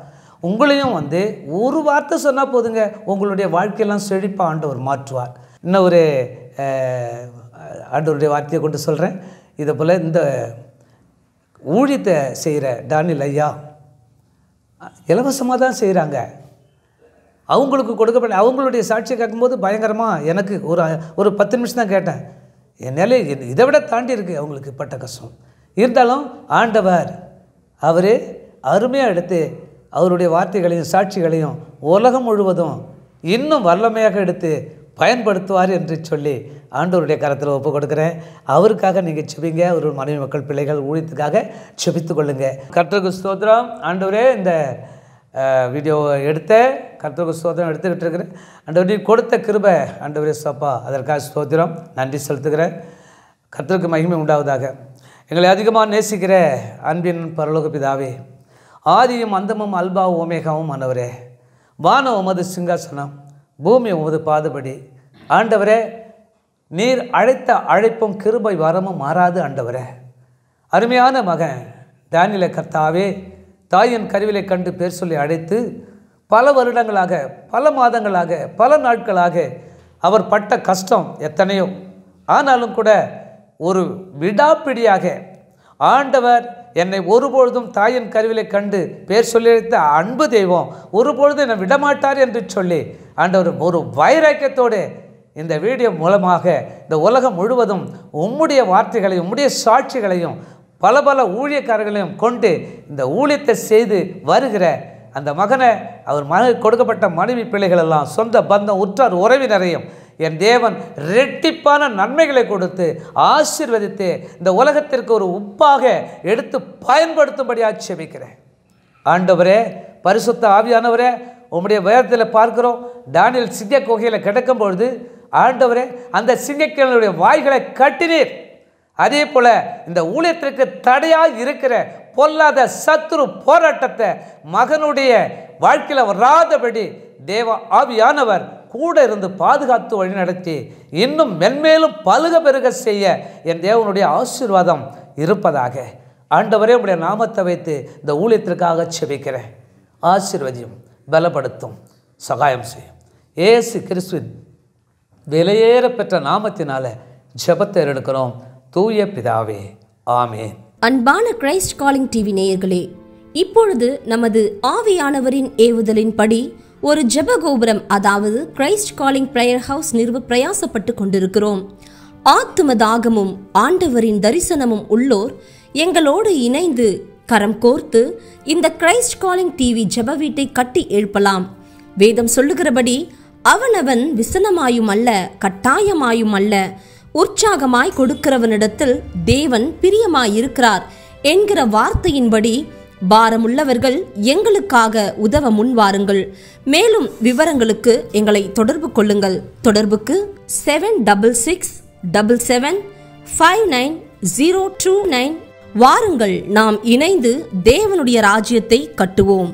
உங்களையும் வந்து ஒரு வார்த்தை சொன்னால் போதுங்க, உங்களுடைய வாழ்க்கையெல்லாம் செழிப்பாக ஆண்டவர் மாற்றுவார். இன்னும் ஒரு ஆண்டவருடைய வார்த்தையை கொண்டு சொல்கிறேன். இதை போல் இந்த ஊழியத்தை செய்கிற டானியல் ஐயா இலவசமாக தான் செய்கிறாங்க. அவங்களுக்கு கொடுக்கப்பட்ட அவங்களுடைய சாட்சியை கேட்கும்போது பயங்கரமாக எனக்கு ஒரு 10 நிமிஷம் தான் கேட்டேன். என்னால் இதை விட தாண்டி இருக்குது அவங்களுக்கு பட்ட கஷ்டம். இருந்தாலும் ஆண்டவர் அவரே அருமையாக எடுத்து அவருடைய வார்த்தைகளையும் சாட்சிகளையும் உலகம் முழுவதும் இன்னும் வல்லமையாக எடுத்து பயன்படுத்துவார் என்று சொல்லி ஆண்டவருடைய கரத்தில் ஒப்பு கொடுக்குறேன். அவருக்காக நீங்கள் செபிங்க. ஒரு மனைவி மக்கள் பிள்ளைகள் ஊழியத்துக்காக செபித்து கொள்ளுங்க. கர்த்தருக்கு ஸ்தோத்திரம். ஆண்டவரே, இந்த வீடியோவை கர்த்தருக்கு ஸ்தோத்திரம் எடுத்துக்கிட்டு இருக்கிறேன். ஆண்டவரே, கொடுத்த கிருபை ஆண்டவரே சப்பா, அதற்காக ஸ்தோத்திரம், நன்றி செலுத்துகிறேன். கர்த்தருக்கு மகிமை உண்டாவதாக. எங்களை அதிகமாக நேசிக்கிற அன்பின் பரலோக பிதாவே, ஆதியும் அந்தமும் அல்பா ஓமேகாவும் ஆனவரே, வானம் உமது சிங்காசனம், பூமி உமது பாதபடி. ஆண்டவரே, நீர் அழைத்த அழைப்பும் கிருபை வரமும் மாறாது. ஆண்டவரே, அருமையான மகன் தானியேலை கர்த்தாவே, தாயின் கருவிலை கண்டு பேர் சொல்லி அழைத்து பல வருடங்களாக, பல மாதங்களாக, பல நாட்களாக அவர் பட்ட கஷ்டம் எத்தனையோ. ஆனாலும் கூட ஒரு விடாப்பிடியாக ஆண்டவர் என்னை ஒருபொழுதும் தாயின் கருவிலை கண்டு பேர் சொல்லி அழைத்த அன்பு தெய்வம் ஒருபொழுதும் என்னை விடமாட்டார் என்று சொல்லி ஆண்டவர் ஒரு வைராக்கியத்தோடு இந்த வீடியோ மூலமாக இந்த உலகம் முழுவதும் உம்முடைய வார்த்தைகளையும் உம்முடைய சாட்சிகளையும் பல பல ஊழியக்காரர்களையும் கொண்டு இந்த ஊழியத்தை செய்து வருகிற அந்த மகனை, அவர் கொடுக்கப்பட்ட மனைவி பிள்ளைகள் எல்லாம், சொந்த பந்தம் உற்றார் உறவினரையும் என் தேவன் ரெட்டிப்பான நன்மைகளை கொடுத்து ஆசீர்வதித்து இந்த உலகத்திற்கு ஒரு உப்பாக எடுத்து பயன்படுத்தும்படியாக செபிக்கிறேன். ஆண்டவரே, பரிசுத்த ஆவியானவரே, உம்முடைய வேதத்தில் பார்க்கிறோம், தானியேல் சிங்க குகையில் கிடக்கும் பொழுது ஆண்டவரே அந்த சிங்கங்களுடைய வாய்களை கட்டினீர். அதே போல இந்த ஊழியத்திற்கு தடையாக இருக்கிற பொல்லாத சத்துரு போராட்டத்தை மகனுடைய வாழ்க்கையில் வராதபடி தேவ ஆவியானவர் கூட இருந்து பாதுகாத்து வழிநடத்தி இன்னும் மென்மேலும் பலுக பெருக செய்ய என் தேவனுடைய ஆசீர்வாதம் இருப்பதாக. ஆண்டவரே, உடைய நாமத்தை வைத்து இந்த ஊழியத்திற்காக செபிக்கிறேன். ஆசீர்வதியும், பலப்படுத்தும், சகாயம் செய்யும். இயேசு கிறிஸ்துவின் விலையேற பெற்ற நாமத்தினால ஜெபத்தை எடுக்கிறோம். தூய பிதாவே, ஆமென். அன்பான கிரைஸ்ட் காலிங் டிவி நேயர்களே, இப்பொழுது நமது ஆவியானவரின் ஏவுதலின்படி ஒரு ஜெப கோபுரம், அதாவது கிரைஸ்ட் காலிங் பிரேயர் ஹவுஸ் நிறுவ பிரயாசப்பட்டு கொண்டிருக்கிறோம். ஆத்தும தாகமும் ஆண்டவரின் தரிசனமும் உள்ளோர் எங்களோடு இணைந்து கரம் கோர்த்து இந்த கிரைஸ்ட் காலிங் டிவி ஜெப வீட்டை கட்டி எழுப்பலாம். வேதம் சொல்லுகிறபடி அவனவன் விசனமாயும் அல்ல, கட்டாயமாயும் அல்ல, உற்சாகமாய் கொடுக்கிறவனிடத்தில் தேவன் பிரியமாயிருக்கிறார் என்கிற வார்த்தையின்படி பாரமுள்ளவர்கள் எங்களுக்காக உதவ முன்வாருங்கள். மேலும் விவரங்களுக்கு எங்களை தொடர்பு கொள்ளுங்கள். தொடர்புக்கு 7677599029. வாருங்கள், நாம் இணைந்து தேவனுடைய ராஜ்யத்தை கட்டுவோம்.